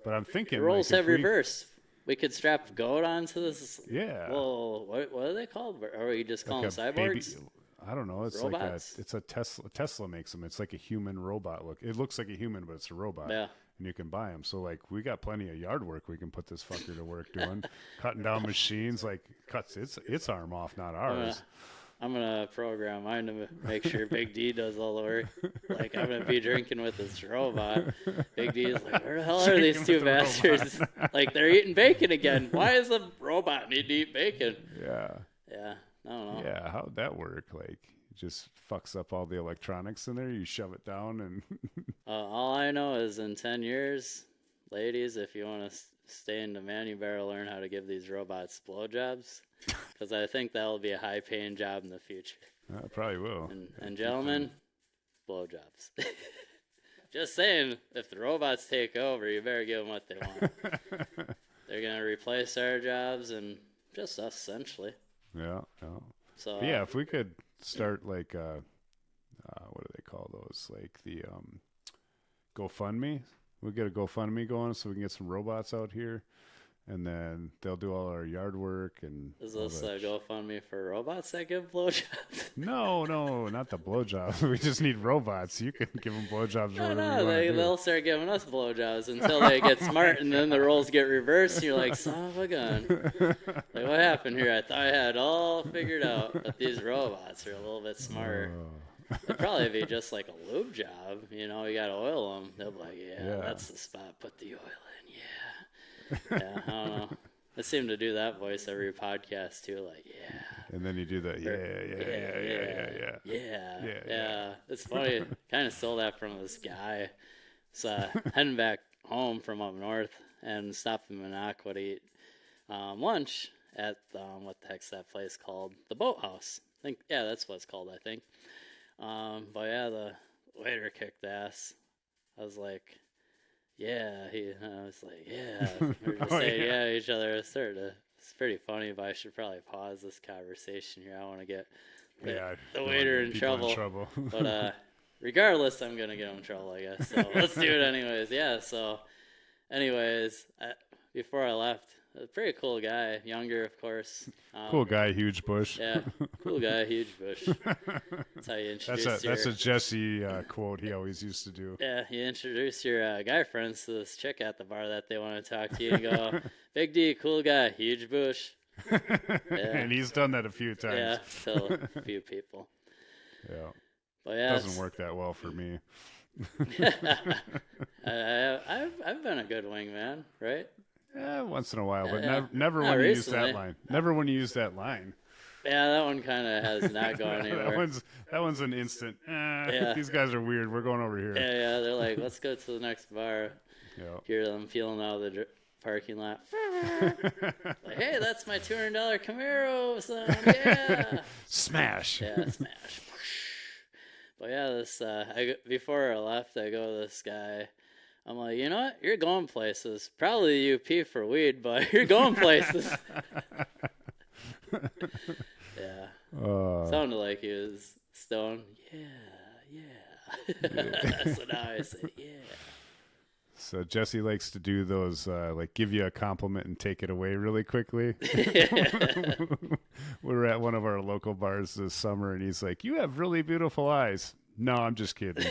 But I'm thinking the roles have reverse. We could strap goat onto this. Yeah. Well, what are they called? Or are you just calling them cyborgs? I don't know. It's robots? It's a Tesla. Tesla makes them. It's like a human robot look. It looks like a human, but it's a robot. Yeah. And you can buy them. So we got plenty of yard work we can put this fucker to work doing. Cutting down machines, cuts its arm off, not ours. I'm gonna program mine to make sure Big D does all the work. I'm gonna be drinking with this robot. Big D is like, where the hell are these two bastards? They're eating bacon again. Why does the robot need to eat bacon? Yeah. Yeah. I don't know. Yeah. How'd that work? It just fucks up all the electronics in there. You shove it down and. All I know is in 10 years, ladies, if you want to stay into man, you better learn how to give these robots blowjobs. Because I think that'll be a high-paying job in the future. Probably will. And gentlemen, blowjobs. just saying, if the robots take over, you better give them what they want. They're going to replace our jobs and just us, essentially. Yeah. So yeah, if we could start like, what do they call those? Like the GoFundMe. We'll get a GoFundMe going so we can get some robots out here. And then they'll do all our yard work and. Is this a GoFundMe for robots that give blowjobs? No, not the blowjobs. We just need robots. You can give them blowjobs. They'll start giving us blowjobs until they get smart, and then the roles get reversed. And you're like, son of a gun! Like, what happened here? I thought I had it all figured out, but these robots are a little bit smarter. It'd probably be just like a lube job. You gotta oil them. They'll be like, yeah, that's the spot. Put the oil in. Yeah, I don't know. I seem to do that voice every podcast too, like, yeah. And then you do that, yeah. It's funny. Kind of stole that from this guy. So heading back home from up north and stopped in Minocqua to eat lunch at what the heck's that place called? The Boathouse. That's what it's called. I think. But yeah, the waiter kicked ass. I was like. Yeah, I was like, yeah. We're just saying each other. It's pretty funny, but I should probably pause this conversation here. I want to get the waiter in trouble. But regardless, I'm going to get him in trouble, I guess. So let's do it anyways. Yeah, so anyways, before I left, a pretty cool guy, younger, of course. Cool guy, huge bush. Yeah, cool guy, huge bush. That's how you introduce That's a Jesse quote he always used to do. Yeah, you introduce your guy friends to this chick at the bar that they want to talk to you and go, Big D, cool guy, huge bush. And he's done that a few times. Yeah, to a few people. Yeah. But yeah, it doesn't work that well for me. I've been a good wingman, right? Once in a while, but never when you use that line. Never when you use that line. Yeah, that one kind of has not gone anywhere. that one's an instant. These guys are weird. We're going over here. Yeah. They're like, let's go to the next bar. Yep. Hear them feeling out of the parking lot. Like, hey, that's my $200 Camaro, son. Yeah. Smash. Yeah, smash. But yeah, this before I left, I go to this guy. I'm like, you know what? You're going places. Probably UP for weed, but you're going places. Yeah. Sounded like he was stoned. Yeah. So now I say, yeah. So Jesse likes to do those, like give you a compliment and take it away really quickly. We were at one of our local bars this summer, and he's like, "You have really beautiful eyes." No, I'm just kidding.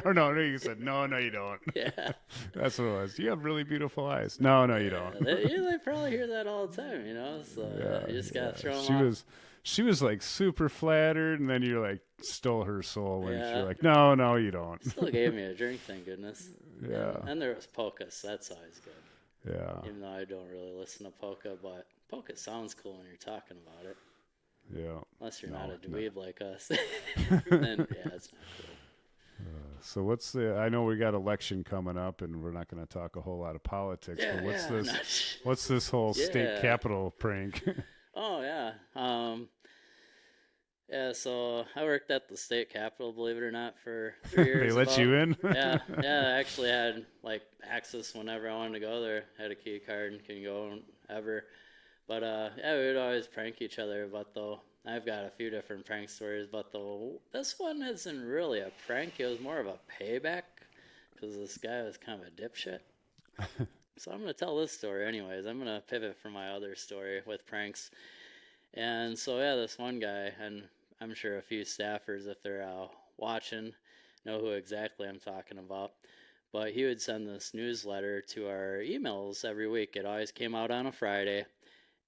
Or no, he said, no, you don't. Yeah. That's what it was. You have really beautiful eyes. No, you don't. They probably hear that all the time, So you just got to throw them off. She was like super flattered, and then you like stole her soul when you're like, no, you don't. Still gave me a drink, thank goodness. Yeah. And there was polka, so that's always good. Yeah. Even though I don't really listen to polka, but polka sounds cool when you're talking about it. Yeah. Unless you're not a dweeb like us. Then, it's not cool. So I know we got election coming up, and we're not going to talk a whole lot of politics, but what's this whole state capitol prank? Oh, yeah. So I worked at the state capitol, believe it or not, for 3 years. They let you in? Yeah. I actually had, access whenever I wanted to go there. I had a key card and can go whenever. But, we would always prank each other. But, though, I've got a few different prank stories. But, though, this one isn't really a prank. It was more of a payback because this guy was kind of a dipshit. So I'm going to tell this story anyways. I'm going to pivot from my other story with pranks. And so, this one guy, and I'm sure a few staffers, if they're watching, know who exactly I'm talking about. But he would send this newsletter to our emails every week. It always came out on a Friday.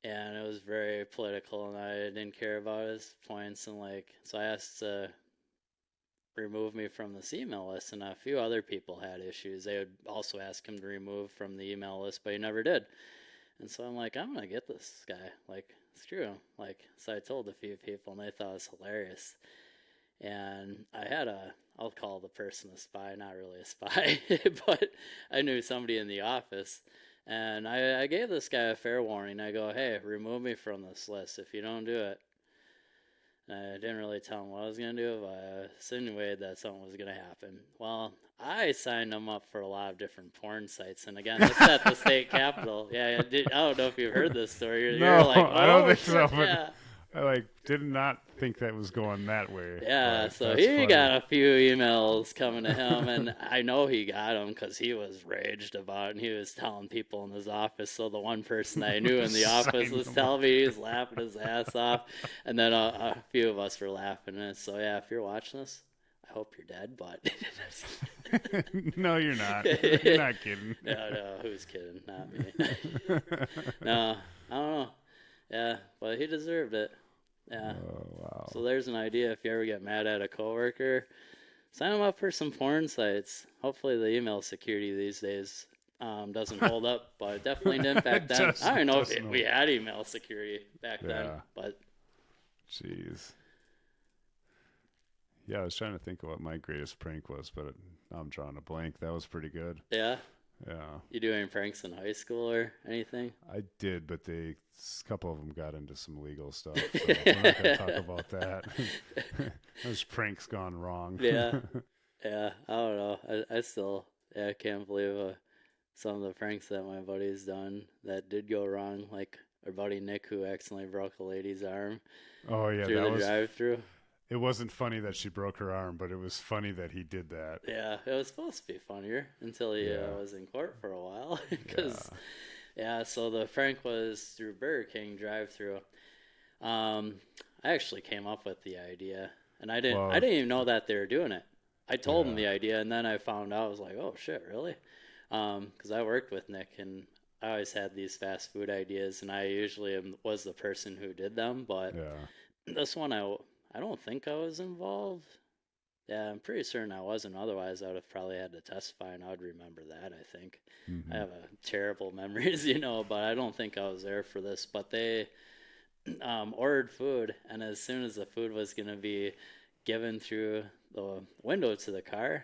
And it was very political, and I didn't care about his points. And so I asked to remove me from this email list, and a few other people had issues. They would also ask him to remove from the email list, but he never did. And so I'm like, I'm going to get this guy. Screw him. So I told a few people, and they thought it was hilarious. And I had I'll call the person a spy, not really a spy, but I knew somebody in the office. And I gave this guy a fair warning. I go, hey, remove me from this list if you don't do it. I didn't really tell him what I was going to do, but I insinuated that something was going to happen. Well, I signed him up for a lot of different porn sites, and again, this at the state capitol. Yeah, I don't know if you've heard this story. You're like, I don't think shit, so. But yeah. I did not think that was going that way. Yeah, so that's he funny. got a few emails coming to him, and I know he got them because he was raged about it, and he was telling people in his office. So the one person I knew in the office was telling me he was laughing his ass off, and then a few of us were laughing. And so, yeah, if you're watching this, I hope you're dead, but... No, you're not. You're not kidding. No, who's kidding? Not me. No, I don't know. Yeah, but he deserved it. Yeah. Oh, wow. So there's an idea. If you ever get mad at a coworker, sign them up for some porn sites. Hopefully the email security these days doesn't hold up, but it definitely didn't back then. I don't know if we had email security back then, but... Jeez. Yeah, I was trying to think of what my greatest prank was, but I'm drawing a blank. That was pretty good. Yeah? Yeah. You do any pranks in high school or anything? I did, but a couple of them got into some legal stuff, so we're not going to talk about that. Those pranks gone wrong. Yeah. Yeah, I don't know. I still can't believe some of the pranks that my buddy's done that did go wrong, like our buddy Nick who accidentally broke a lady's arm through the drive-thru. It wasn't funny that she broke her arm, but it was funny that he did that. Yeah, it was supposed to be funnier until he was in court for a while. So the prank was through Burger King drive-thru. I actually came up with the idea, and I didn't even know that they were doing it. I told him the idea, and then I found out. I was like, oh, shit, really? Because I worked with Nick, and I always had these fast food ideas, and I usually was the person who did them. But this one, I don't think I was involved. Yeah, I'm pretty certain I wasn't. Otherwise, I would have probably had to testify, and I would remember that, I think. I have terrible memories, but I don't think I was there for this. But they ordered food, and as soon as the food was going to be given through the window to the car,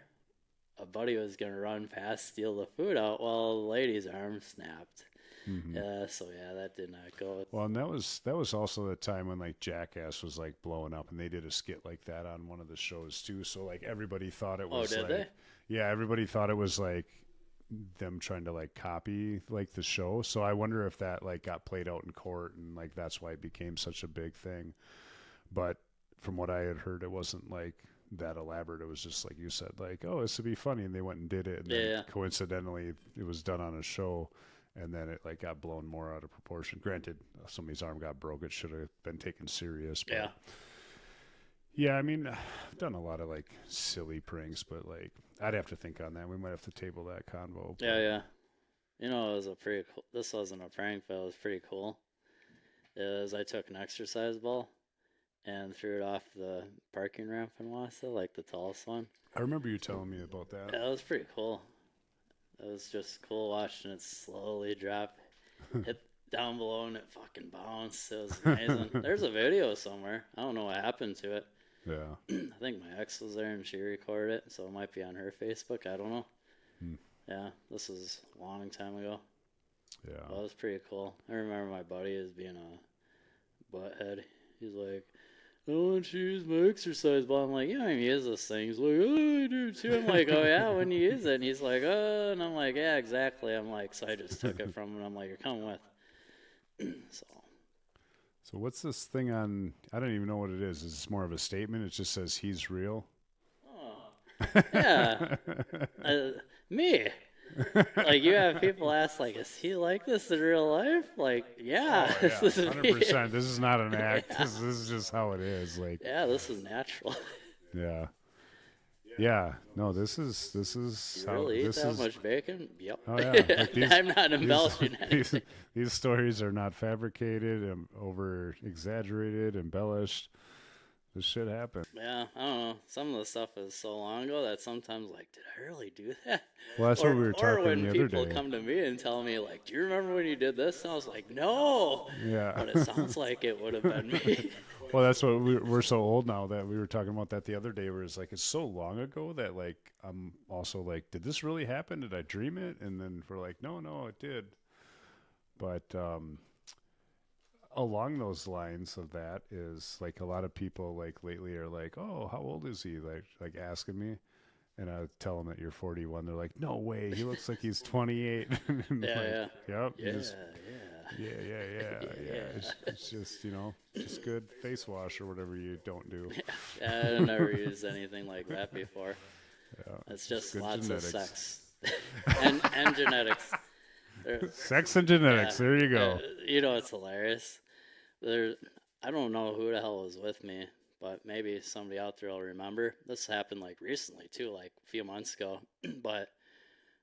a buddy was going to run past, steal the food out, while the lady's arm snapped. That did not go. Well, and that was also the time when like Jackass was like blowing up, and they did a skit like that on one of the shows too. So like everybody thought it was everybody thought it was like them trying to like copy like the show. So I wonder if that like got played out in court, and like that's why it became such a big thing. But from what I had heard, it wasn't like that elaborate. It was just like you said, like, oh, this would be funny, and they went and did it, and then coincidentally it was done on a show. And then it like got blown more out of proportion. Granted, somebody's arm got broke. It should have been taken serious. But yeah, I mean, I've done a lot of like silly pranks, but like I'd have to think on that. We might have to table that convo. But... Yeah. It was a pretty cool. This wasn't a prank, but it was pretty cool. I took an exercise ball and threw it off the parking ramp in Wassa, like the tallest one. I remember you telling me about that. Yeah, it was pretty cool. It was just cool watching it slowly drop, hit down below, and it fucking bounced. It was amazing. There's a video somewhere. I don't know what happened to it. Yeah. I think my ex was there and she recorded it, so it might be on her Facebook. I don't know. Yeah, this was a long time ago. Yeah. Well, it was pretty cool. I remember my buddy as being a butthead. He's like, I want to use my exercise ball. I'm like, you don't even use this thing. He's like, oh, I do too. I'm like, oh, yeah, when you use it? And he's like, oh, and I'm like, yeah, exactly. I'm like, so I just took it from him. I'm like, you're coming with. So what's this thing on? I don't even know what it is. Is this more of a statement? It just says he's real. Oh, yeah. Me. Like, you have people ask, like, is he like this in real life? Like, yeah. Oh, yeah. 100%. This is not an act. Yeah. This is just how it is. Like, yeah, this is natural. Yeah. Yeah. No, this is you really eat that much bacon? Yep. Oh, yeah. Like I'm not embellishing anything. These stories are not fabricated and over exaggerated, embellished. This shit happened. Yeah, I don't know. Some of the stuff is so long ago that sometimes, like, did I really do that? Well, that's what we were talking the other day. Or when people come to me and tell me, like, do you remember when you did this? And I was like, no. Yeah. But it sounds like it would have been me. Well, that's what we're so old now that we were talking about that the other day, where it's like, it's so long ago that, like, I'm also like, did this really happen? Did I dream it? And then we're like, no, it did. But along those lines of that is like a lot of people like lately are like, oh, how old is he? Like asking me. And I would tell them that you're 41. They're like, no way. He looks like he's 28. Yeah. Yep. Yeah. Yeah. It's just, just good face wash or whatever you don't do. Yeah, I've never used anything like that before. Yeah. It's just lots genetics. of sex and genetics. Sex and genetics. There you go. It's hilarious. I don't know who the hell was with me, but maybe somebody out there will remember. This happened like recently too, like a few months ago. But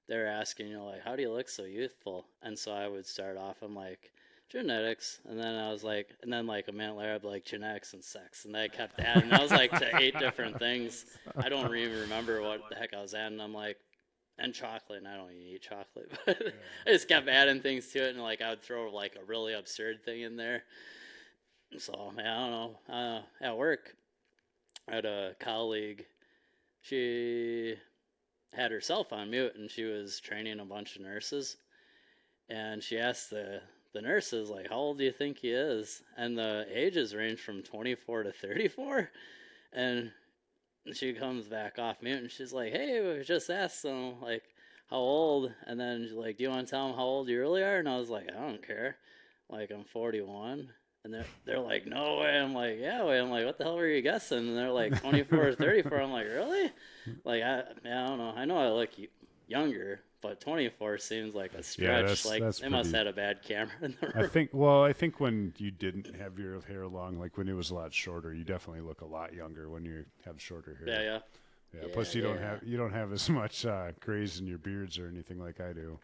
they're asking, like, how do you look so youthful? And so I would start off, I'm like, genetics. And then I was like, a minute later, I'd be like, genetics and sex. And I kept adding. I was like to 8 different things. I don't even remember what the heck I was adding. I'm like, and chocolate, and I don't even eat chocolate. But I just kept adding things to it, and like I would throw like a really absurd thing in there. So, I don't know. At work, I had a colleague. She had herself on mute, and she was training a bunch of nurses. And she asked the nurses, like, how old do you think he is? And the ages range from 24 to 34. And she comes back off mute, and she's like, hey, we just asked them, like, how old? And then she's like, do you want to tell them how old you really are? And I was like, I don't care. Like, I'm 41. And they're like, no way. I'm like, yeah way. I'm like, what the hell were you guessing? And they're like, 24 or 34. I'm like, really? Like, I don't know. I know I look younger, but 24 seems like a stretch. Yeah, that's they must have had a bad camera in the I room. think when you didn't have your hair long, like when it was a lot shorter, you definitely look a lot younger when you have shorter hair. Yeah. Plus, you don't have as much grays in your beards or anything like I do.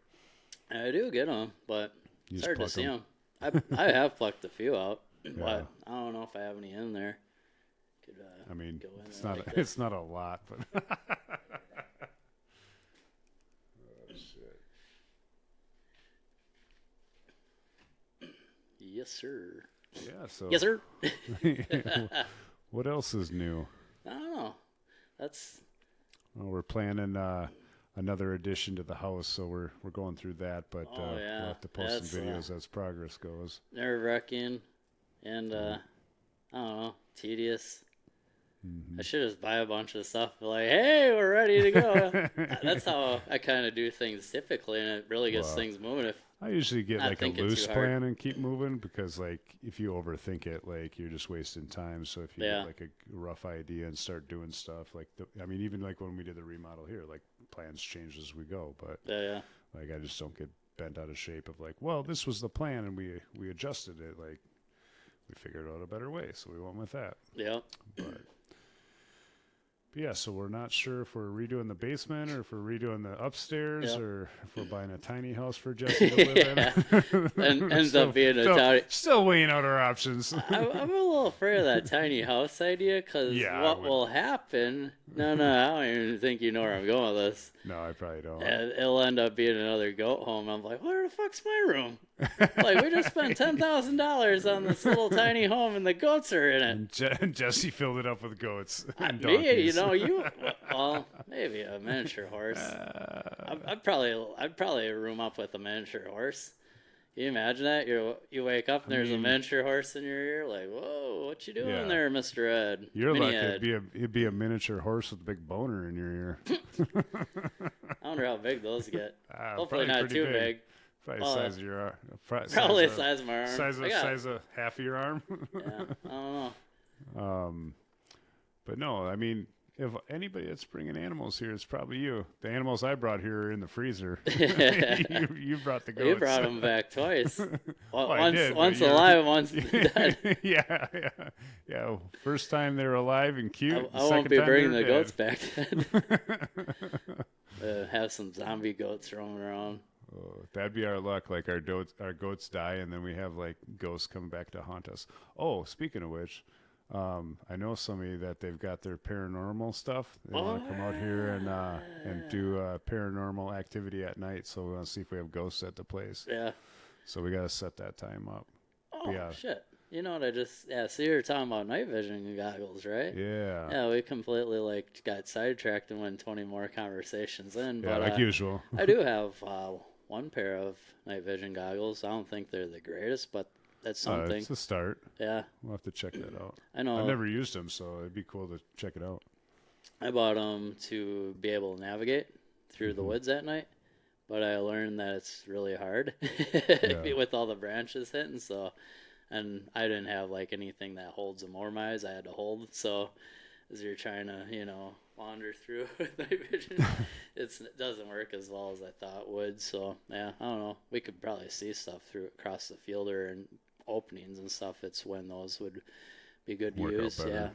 I do get them, but it's hard to see them. I have plucked a few out, but I don't know if I have any in there. Could, I mean, go in it's there not like it's not a lot, but. Oh shit! Yes, sir. Yeah. So. Yes, sir. What else is new? I don't know. Well, we're planning another addition to the house, so we're going through that. But we'll have to post some videos as progress goes. Nerve-wracking and I don't know, tedious. I should just buy a bunch of stuff. Like, hey, we're ready to go. That's how I kind of do things typically, and it really gets things moving. I usually get like a loose too plan and keep moving because, like, if you overthink it, like, you're just wasting time. So if you get like a rough idea and start doing stuff, like, even like when we did the remodel here, like, plans change as we go. But like, I just don't get bent out of shape of like, well, this was the plan and we adjusted it. Like, we figured out a better way, so we went with that. Yeah. But yeah, so we're not sure if we're redoing the basement or if we're redoing the upstairs or if we're buying a tiny house for Jesse to live in. And ends up being a tiny. Still weighing out our options. I'm a little afraid of that tiny house idea because what will happen? No, I don't even think you know where I'm going with this. No, I probably don't. It'll end up being another goat home. I'm like, where the fuck's my room? Like, we just spent $10,000 on this little tiny home, and the goats are in it. And Jesse filled it up with goats and me, donkeys. well, maybe a miniature horse. I'd probably room up with a miniature horse. Can you imagine that? You wake up and there's a miniature horse in your ear. Like, whoa, what you doing there, Mr. Ed? You're lucky it'd be a miniature horse with a big boner in your ear. I wonder how big those get. Hopefully not not too big. Probably the size of your arm. Probably the size of my arm. Size of half of your arm. Yeah, I don't know. But no, I mean, if anybody that's bringing animals here, it's probably you. The animals I brought here are in the freezer. you brought the goats. You brought them back twice. Well, once alive, once dead. Yeah. First time they were alive and cute. I won't be bringing the goats back then. Have some zombie goats roaming around. Oh, that'd be our luck. Like our goats die, and then we have like ghosts coming back to haunt us. Oh, speaking of which, I know somebody that they've got their paranormal stuff. They want to come out here and do paranormal activity at night. So we want to see if we have ghosts at the place. Yeah. So we got to set that time up. Oh shit! You know what I just so you were talking about night vision goggles, right? Yeah. Yeah, we completely got sidetracked and went 20 more conversations in. Yeah, but, like usual. I do have one pair of night vision goggles. I don't think they're the greatest, but that's something. It's a start. Yeah. We'll have to check that out. I know. I've never used them, so it'd be cool to check it out. I bought them to be able to navigate through the woods at night, but I learned that it's really hard with all the branches hitting. So, and I didn't have like anything that holds them over my eyes. I had to hold. So, as you're trying to, wander through with night vision, it doesn't work as well as I thought it would. So, yeah, I don't know. We could probably see stuff across the field or in openings and stuff. It's when those would be good to use. Yeah.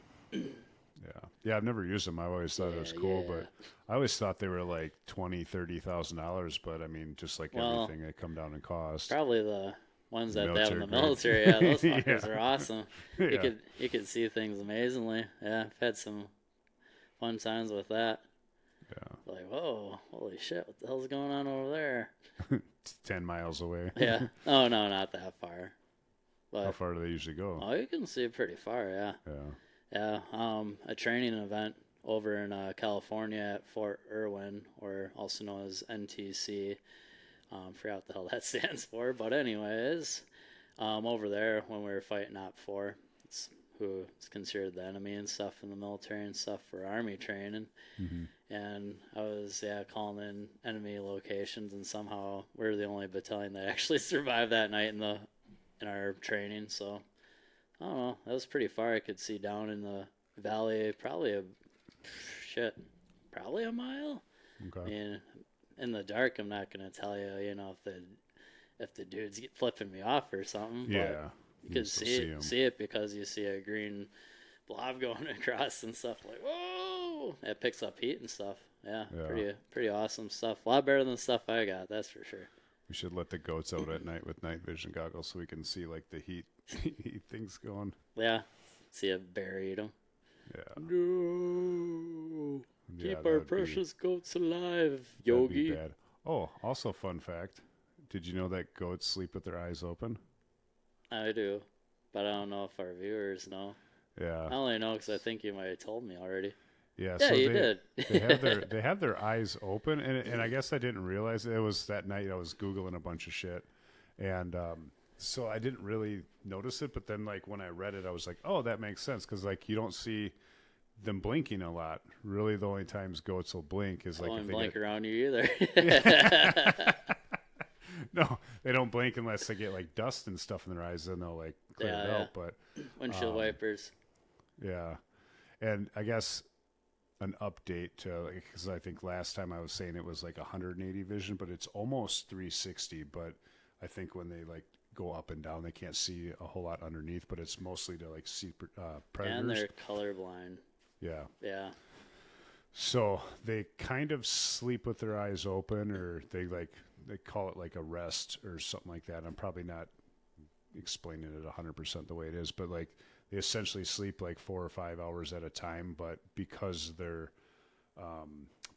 Yeah, I've never used them. I always thought it was cool, but I always thought they were like $20,000-$30,000. But I mean, just like everything, they come down in cost. Probably the ones that they have in the military. Yeah, those fuckers are awesome. You could see things amazingly. Yeah, I've had some fun times with that. Yeah. Like, whoa, holy shit, what the hell's going on over there? It's 10 miles away. Yeah. Oh no, not that far. But, how far do they usually go? Oh, you can see it pretty far. Yeah. Yeah. Yeah, a training event over in California at Fort Irwin, or also known as NTC. Forgot what the hell that stands for, but anyways, over there when we were fighting Op 4, it's who is considered the enemy and stuff in the military and stuff for Army training. And I was calling in enemy locations, and somehow we're the only battalion that actually survived that night in our training. So. I don't know. That was pretty far. I could see down in the valley, probably a mile. Okay. I mean, in the dark, I'm not gonna tell you, if the dude's flipping me off or something. Yeah. But you could see it because you see a green blob going across and stuff. Like, whoa! It picks up heat and stuff. Yeah. Pretty awesome stuff. A lot better than the stuff I got. That's for sure. We should let the goats out at night with night vision goggles so we can see like the heat things going. Yeah. See a bear eat them. Yeah. No. Keep our precious goats alive, Yogi. That'd be bad. Oh, also fun fact. Did you know that goats sleep with their eyes open? I do. But I don't know if our viewers know. Yeah. I only know because I think you might have told me already. Yeah, so you did. they have their eyes open, and I guess I didn't realize it was that night. I was Googling a bunch of shit, and so I didn't really notice it. But then, like when I read it, I was like, "Oh, that makes sense," because like you don't see them blinking a lot. Really, the only times goats will blink is like I if don't they blink around you either. No, they don't blink unless they get like dust and stuff in their eyes. Then they'll like clear it out. But windshield wipers. Yeah, and I guess. An update to, because I think last time I was saying it was like 180 vision, but it's almost 360. But I think when they like go up and down, they can't see a whole lot underneath. But it's mostly to like see predators. And they're colorblind. Yeah. Yeah. So they kind of sleep with their eyes open, or they call it like a rest or something like that. I'm probably not explaining it 100% the way it is, but like. They essentially sleep like 4 or 5 hours at a time, but because their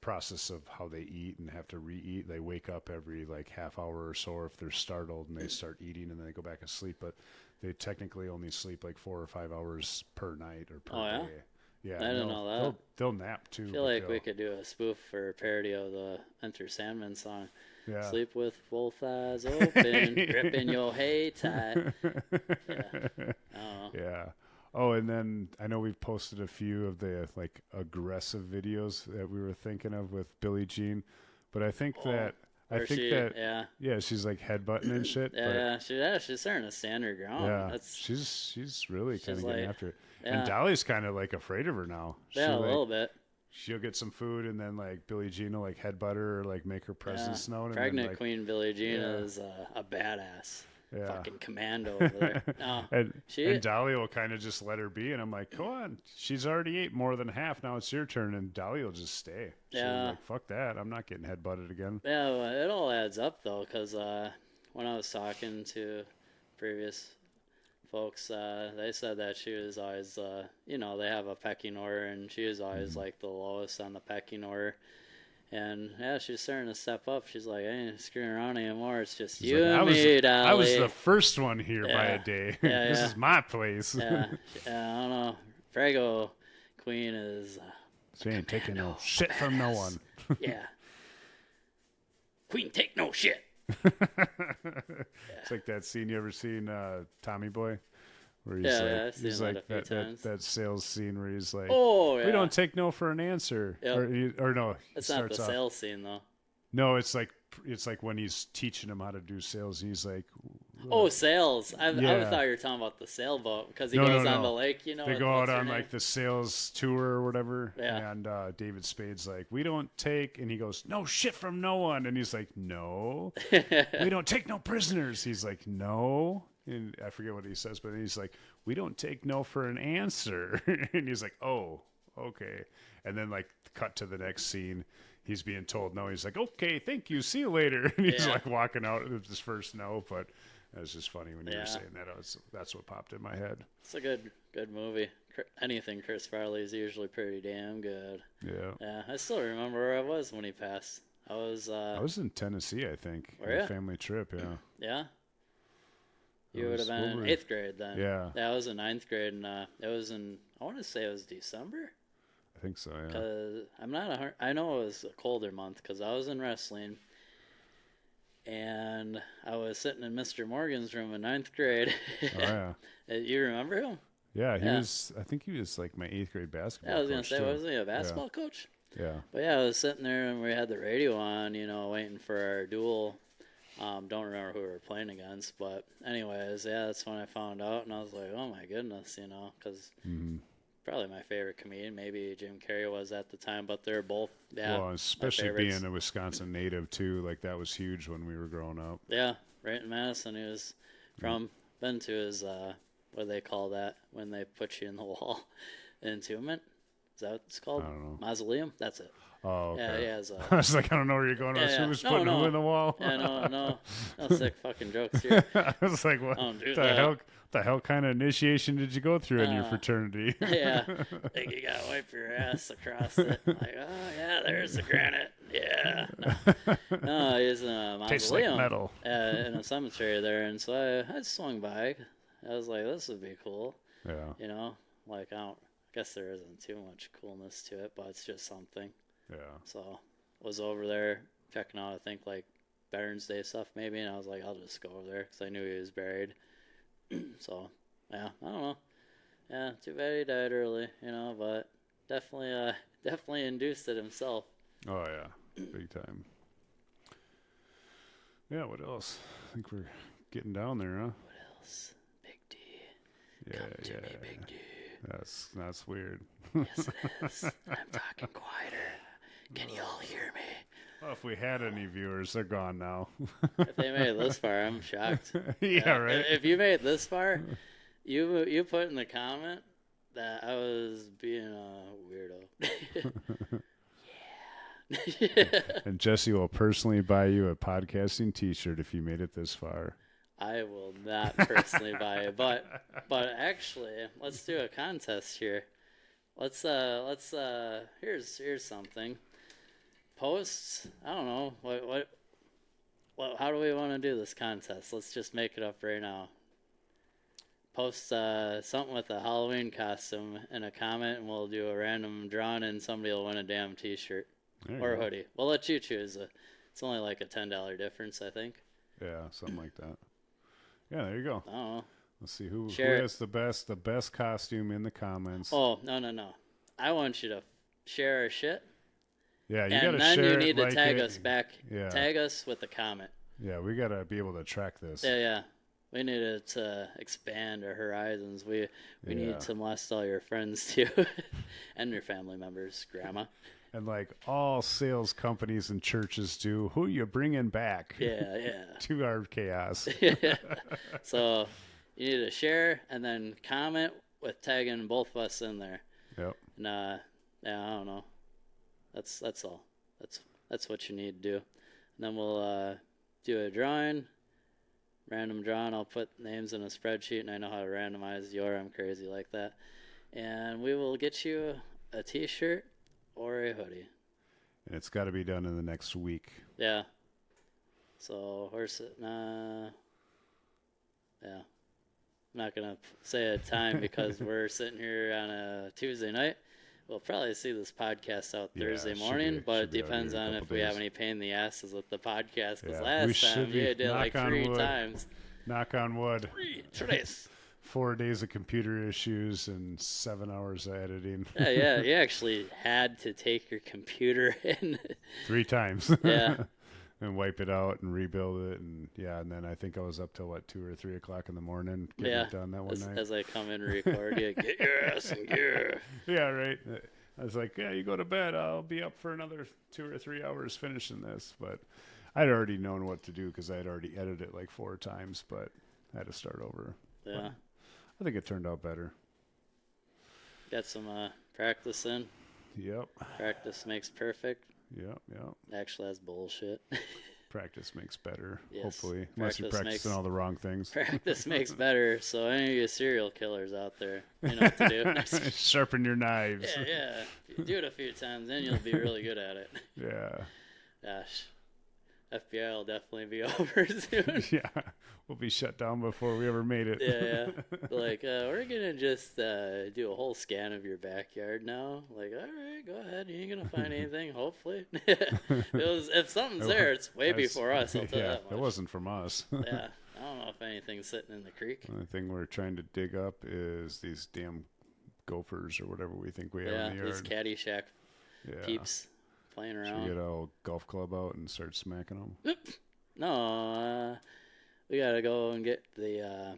process of how they eat and have to re-eat, they wake up every like half hour or so if they're startled, and they start eating and then they go back to sleep. But they technically only sleep like 4 or 5 hours per night or per day. Yeah, I didn't know that. They'll nap too. I feel like we could do a spoof or a parody of the Enter Sandman song. Yeah. Sleep with both eyes open, gripping your hay tight. Yeah. Oh, and then I know we've posted a few of the like aggressive videos that we were thinking of with Billie Jean, but I think she's like headbutting and shit. She's starting to stand her ground. Yeah, she's really kind of getting after it. Yeah. And Dolly's kind of like afraid of her now. A little bit. She'll get some food, and then like Billie Jean will like headbutt her or like make her presence known. Pregnant and then, Queen Billie Jean is a badass. Fucking commando over there. No, and Dolly will kind of just let her be, and I'm like, go on. She's already ate more than half. Now it's your turn, and Dolly will just stay. She's like, fuck that. I'm not getting headbutted again. Yeah, well, it all adds up though, because when I was talking to previous folks, they said that she was always, they have a pecking order, and she was always like the lowest on the pecking order. And she's starting to step up. She's like, I ain't screwing around anymore. It's just you and me, Dolly. I was the first one here by a day. This is my place. I don't know. Frago Queen is. She ain't taking no shit from no one. Yeah. Queen take no shit. It's like that scene. You ever seen Tommy Boy? Where I've seen that a few times. That sales scene where he's like, "Oh, yeah. we don't take no for an answer." Yep. Or no, it's not the sales scene though. No, it's like when he's teaching him how to do sales, and he's like, "Oh, sales." I thought you were talking about the sailboat because he goes on the lake. You know, they go out on like the sales tour or whatever. Yeah. And David Spade's like, "We don't take," and he goes, "No shit from no one," and he's like, "No, we don't take no prisoners." He's like, "No." And I forget what he says, but he's like, "We don't take no for an answer." And he's like, "Oh, okay." And then like cut to the next scene. He's being told no. He's like, "Okay, thank you. See you later." And he's like walking out with his first no. But it was just funny when you were saying that. That's what popped in my head. It's a good movie. Anything Chris Farley is usually pretty damn good. Yeah. Yeah, I still remember where I was when he passed. I was in Tennessee, I think. Were on you? a family trip. Yeah. Yeah. You would have been in 8th grade then. Yeah. I was in 9th grade, and it was in, I want to say it was December. I think so, yeah. Cause I'm not I know it was a colder month because I was in wrestling, and I was sitting in Mr. Morgan's room in 9th grade. Oh, yeah. You remember him? Yeah, he was. I think he was like my 8th grade basketball. Yeah, I was gonna coach, say, too. wasn't he a basketball coach? Yeah. But yeah, I was sitting there and we had the radio on, waiting for our duel. Don't remember who we were playing against, but anyways, yeah, that's when I found out, and I was like, oh my goodness, because probably my favorite comedian, maybe Jim Carrey was at the time, but they're both, Well, especially being a Wisconsin native too, like that was huge when we were growing up. Yeah, right in Madison. He was been to his, what do they call that when they put you in the wall? Entombment? Is that what it's called? I don't know. Mausoleum? That's it. Oh, okay. Yeah, he has I was like, I don't know where you're going. Who's putting who in the wall? Yeah, no sick fucking jokes here. I was like, what the hell kind of initiation did you go through in your fraternity? Yeah, like you gotta wipe your ass across it. Like, oh yeah, there's the granite. Yeah, no, he's in a mausoleum. Tastes like metal. In a cemetery there, and so I swung by. I was like, this would be cool. Yeah. Like I guess there isn't too much coolness to it, but it's just something. Yeah. So was over there checking out, I think, like Veterans Day stuff maybe, and I was like, I'll just go over there because I knew he was buried. So, yeah, I don't know. Yeah, too bad he died early, but definitely induced it himself. Oh, yeah. Big time. Yeah, what else? I think we're getting down there, huh? What else? Big D. Yeah, Come to me, Big D. That's weird. Yes, it is. I'm talking quieter. Can you all hear me? Well, if we had any viewers, they're gone now. If they made it this far, I'm shocked. Yeah, right. If you made it this far, you put in the comment that I was being a weirdo. Yeah. And Jesse will personally buy you a podcasting T-shirt if you made it this far. I will not personally buy it, but actually, let's do a contest here. Let's here's something. Posts. I don't know what. How do we want to do this contest? Let's just make it up right now. Post something with a Halloween costume in a comment, and we'll do a random drawing, and somebody will win a damn T-shirt or a hoodie. We'll let you choose. It's only like a $10 difference, I think. Yeah, something like that. Yeah, there you go. I don't know. Let's see who has the best costume in the comments. Oh, no. I want you to share our shit. Yeah, you got to share. And then you need to tag us back. Yeah. Tag us with a comment. Yeah, we got to be able to track this. Yeah. We need to expand our horizons. We need to molest all your friends too, and your family members, grandma. And like all sales companies and churches do, who you bringing back? Yeah. To our chaos. Yeah. So you need to share and then comment with tagging both of us in there. Yep. And I don't know. That's all. That's what you need to do. And then we'll do a drawing. Random drawing. I'll put names in a spreadsheet, and I know how to randomize your. I'm crazy like that. And we will get you a T-shirt or a hoodie. And it's got to be done in the next week. Yeah. So we're sitting. Yeah. I'm not gonna say a time because we're sitting here on a Tuesday night. we'll probably see this podcast out Yeah, Thursday should morning, be- but should it be out depends here in a on couple if we have days. any pain in the asses with the podcast. Because Yeah, we last should time be. you did like Knock on 3 wood. times. Knock on wood. 3 trace. 4 days of computer issues and 7 hours of editing. Yeah, you actually had to take your computer in. 3 times. Yeah. And wipe it out and rebuild it, and then I think I was up till 2 or 3 o'clock in the morning getting it done that one night. As I come in and record, you get your ass in gear. Yeah, right. I was like, yeah, you go to bed. I'll be up for another 2 or 3 hours finishing this. But I'd already known what to do because I'd already edited it like 4 times, but I had to start over. Yeah. But I think it turned out better. Got some practice in. Yep. Practice makes perfect. Yep. Actually, that's bullshit. Practice makes better, Yes. hopefully. Unless you're practicing all the wrong things. Practice makes better. So any of you serial killers out there, you know what to do. Sharpen your knives. Yeah. If you do it a few times, then you'll be really good at it. Yeah. Gosh. FBI will definitely be over soon. Yeah. We'll be shut down before we ever made it. Yeah. Like, we're going to just do a whole scan of your backyard now. Like, all right, go ahead. You ain't going to find anything, hopefully. If something's there, it's way before us, I'll tell you that much. It wasn't from us. Yeah. I don't know if anything's sitting in the creek. The only thing we're trying to dig up is these damn gophers or whatever we think we have in the yard. These Caddyshack peeps playing Should around. we get a golf club out and start smacking them? No, we gotta go and get the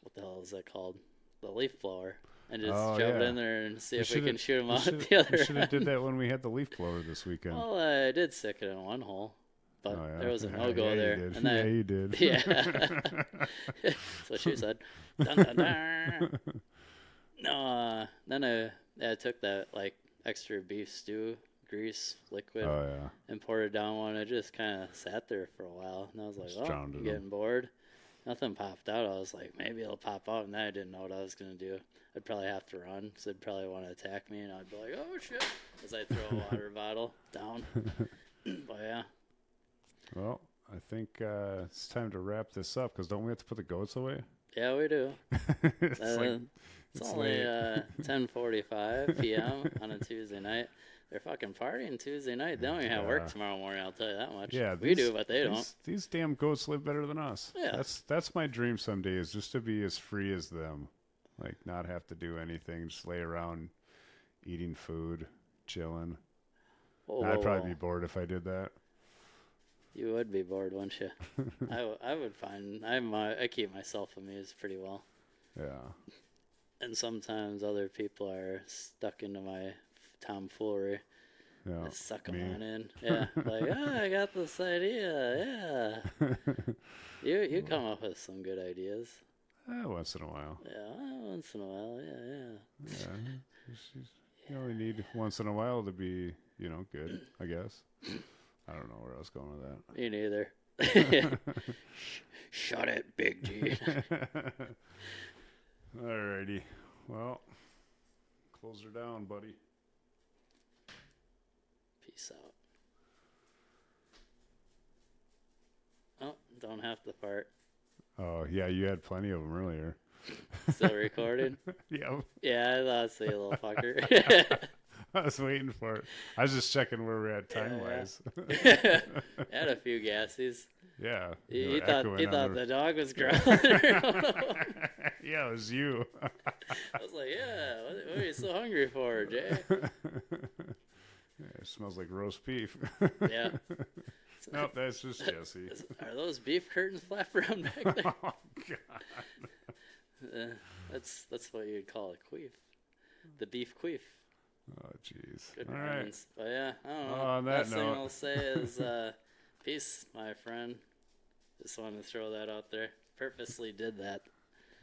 what the hell is that called? The leaf blower, and just shove it in there and see if we can shoot them out the other. We should have did that when we had the leaf blower this weekend. Well, I did stick it in one hole, but there was a no-go there. You did. And then, you did. Yeah. That's what she said. Dun, dun, dun. No, then I took that like extra beef stew grease liquid and poured it down one. It just kind of sat there for a while, and I was like, "Oh, I'm getting bored." Nothing popped out. I was like, maybe it'll pop out, and then I didn't know what I was gonna do. I'd probably have to run, so they'd probably want to attack me, and I'd be like, "Oh shit!" as I throw a water bottle down. But yeah. Well, I think it's time to wrap this up because don't we have to put the goats away? Yeah, we do. It's only 10:45 p.m. on a Tuesday night. They're fucking partying Tuesday night. They don't even have work tomorrow morning, I'll tell you that much. Yeah, we do, but they don't. These damn goats live better than us. Yeah. That's my dream someday is just to be as free as them. Like, not have to do anything, just lay around eating food, chilling. I'd probably be bored if I did that. You would be bored, wouldn't you? I would find I keep myself amused pretty well. Yeah. And sometimes other people are stuck into my tomfoolery. Yeah. I suck them on in. Yeah. Like, I got this idea. Yeah. You come up with some good ideas. Once in a while. Yeah, once in a while. Yeah. You only need once in a while to be, good, I guess. I don't know where I was going with that. Me neither. Shut it, Big G. Alrighty. Well, close her down, buddy. Peace out. Oh, don't have to fart. Oh, yeah, you had plenty of them earlier. Still recording? Yeah. Yeah, I thought so, you little fucker. I was waiting for it. I was just checking where we're at time-wise. Had a few gassies. Yeah. You thought the dog was growling? Yeah, it was you. I was like, yeah, what are you so hungry for, Jay? Yeah, it smells like roast beef. Yeah. Nope, that's just Jesse. Are those beef curtains flapping around back there? Oh, God. That's what you'd call a queef. The beef queef. Oh, jeez. Good All comments. right. But yeah, I don't know. On that Last thing note. I'll say is peace, my friend. Just wanted to throw that out there. Purposely did that.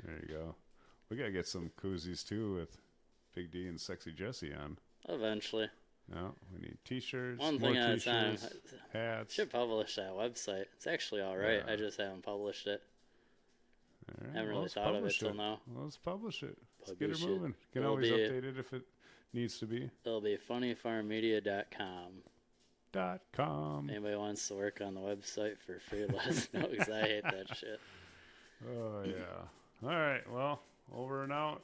There you go. We got to get some koozies, too, with Big D and Sexy Jesse on. Eventually. No, we need T-shirts, One more thing at a time. T-shirts, hats. Should publish that website. It's actually all right. Yeah. I just haven't published it. All right, Haven't really let's thought of it publish till now. Well, let's publish it. Let's Publish get her it. moving. Can It'll always be- update it if it needs to be. It'll be funnyfarmmedia.com. .com. Anybody wants to work on the website for free, let us know, because I hate that shit. Oh, yeah. All right, well, over and out.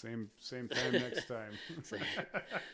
Same time next time.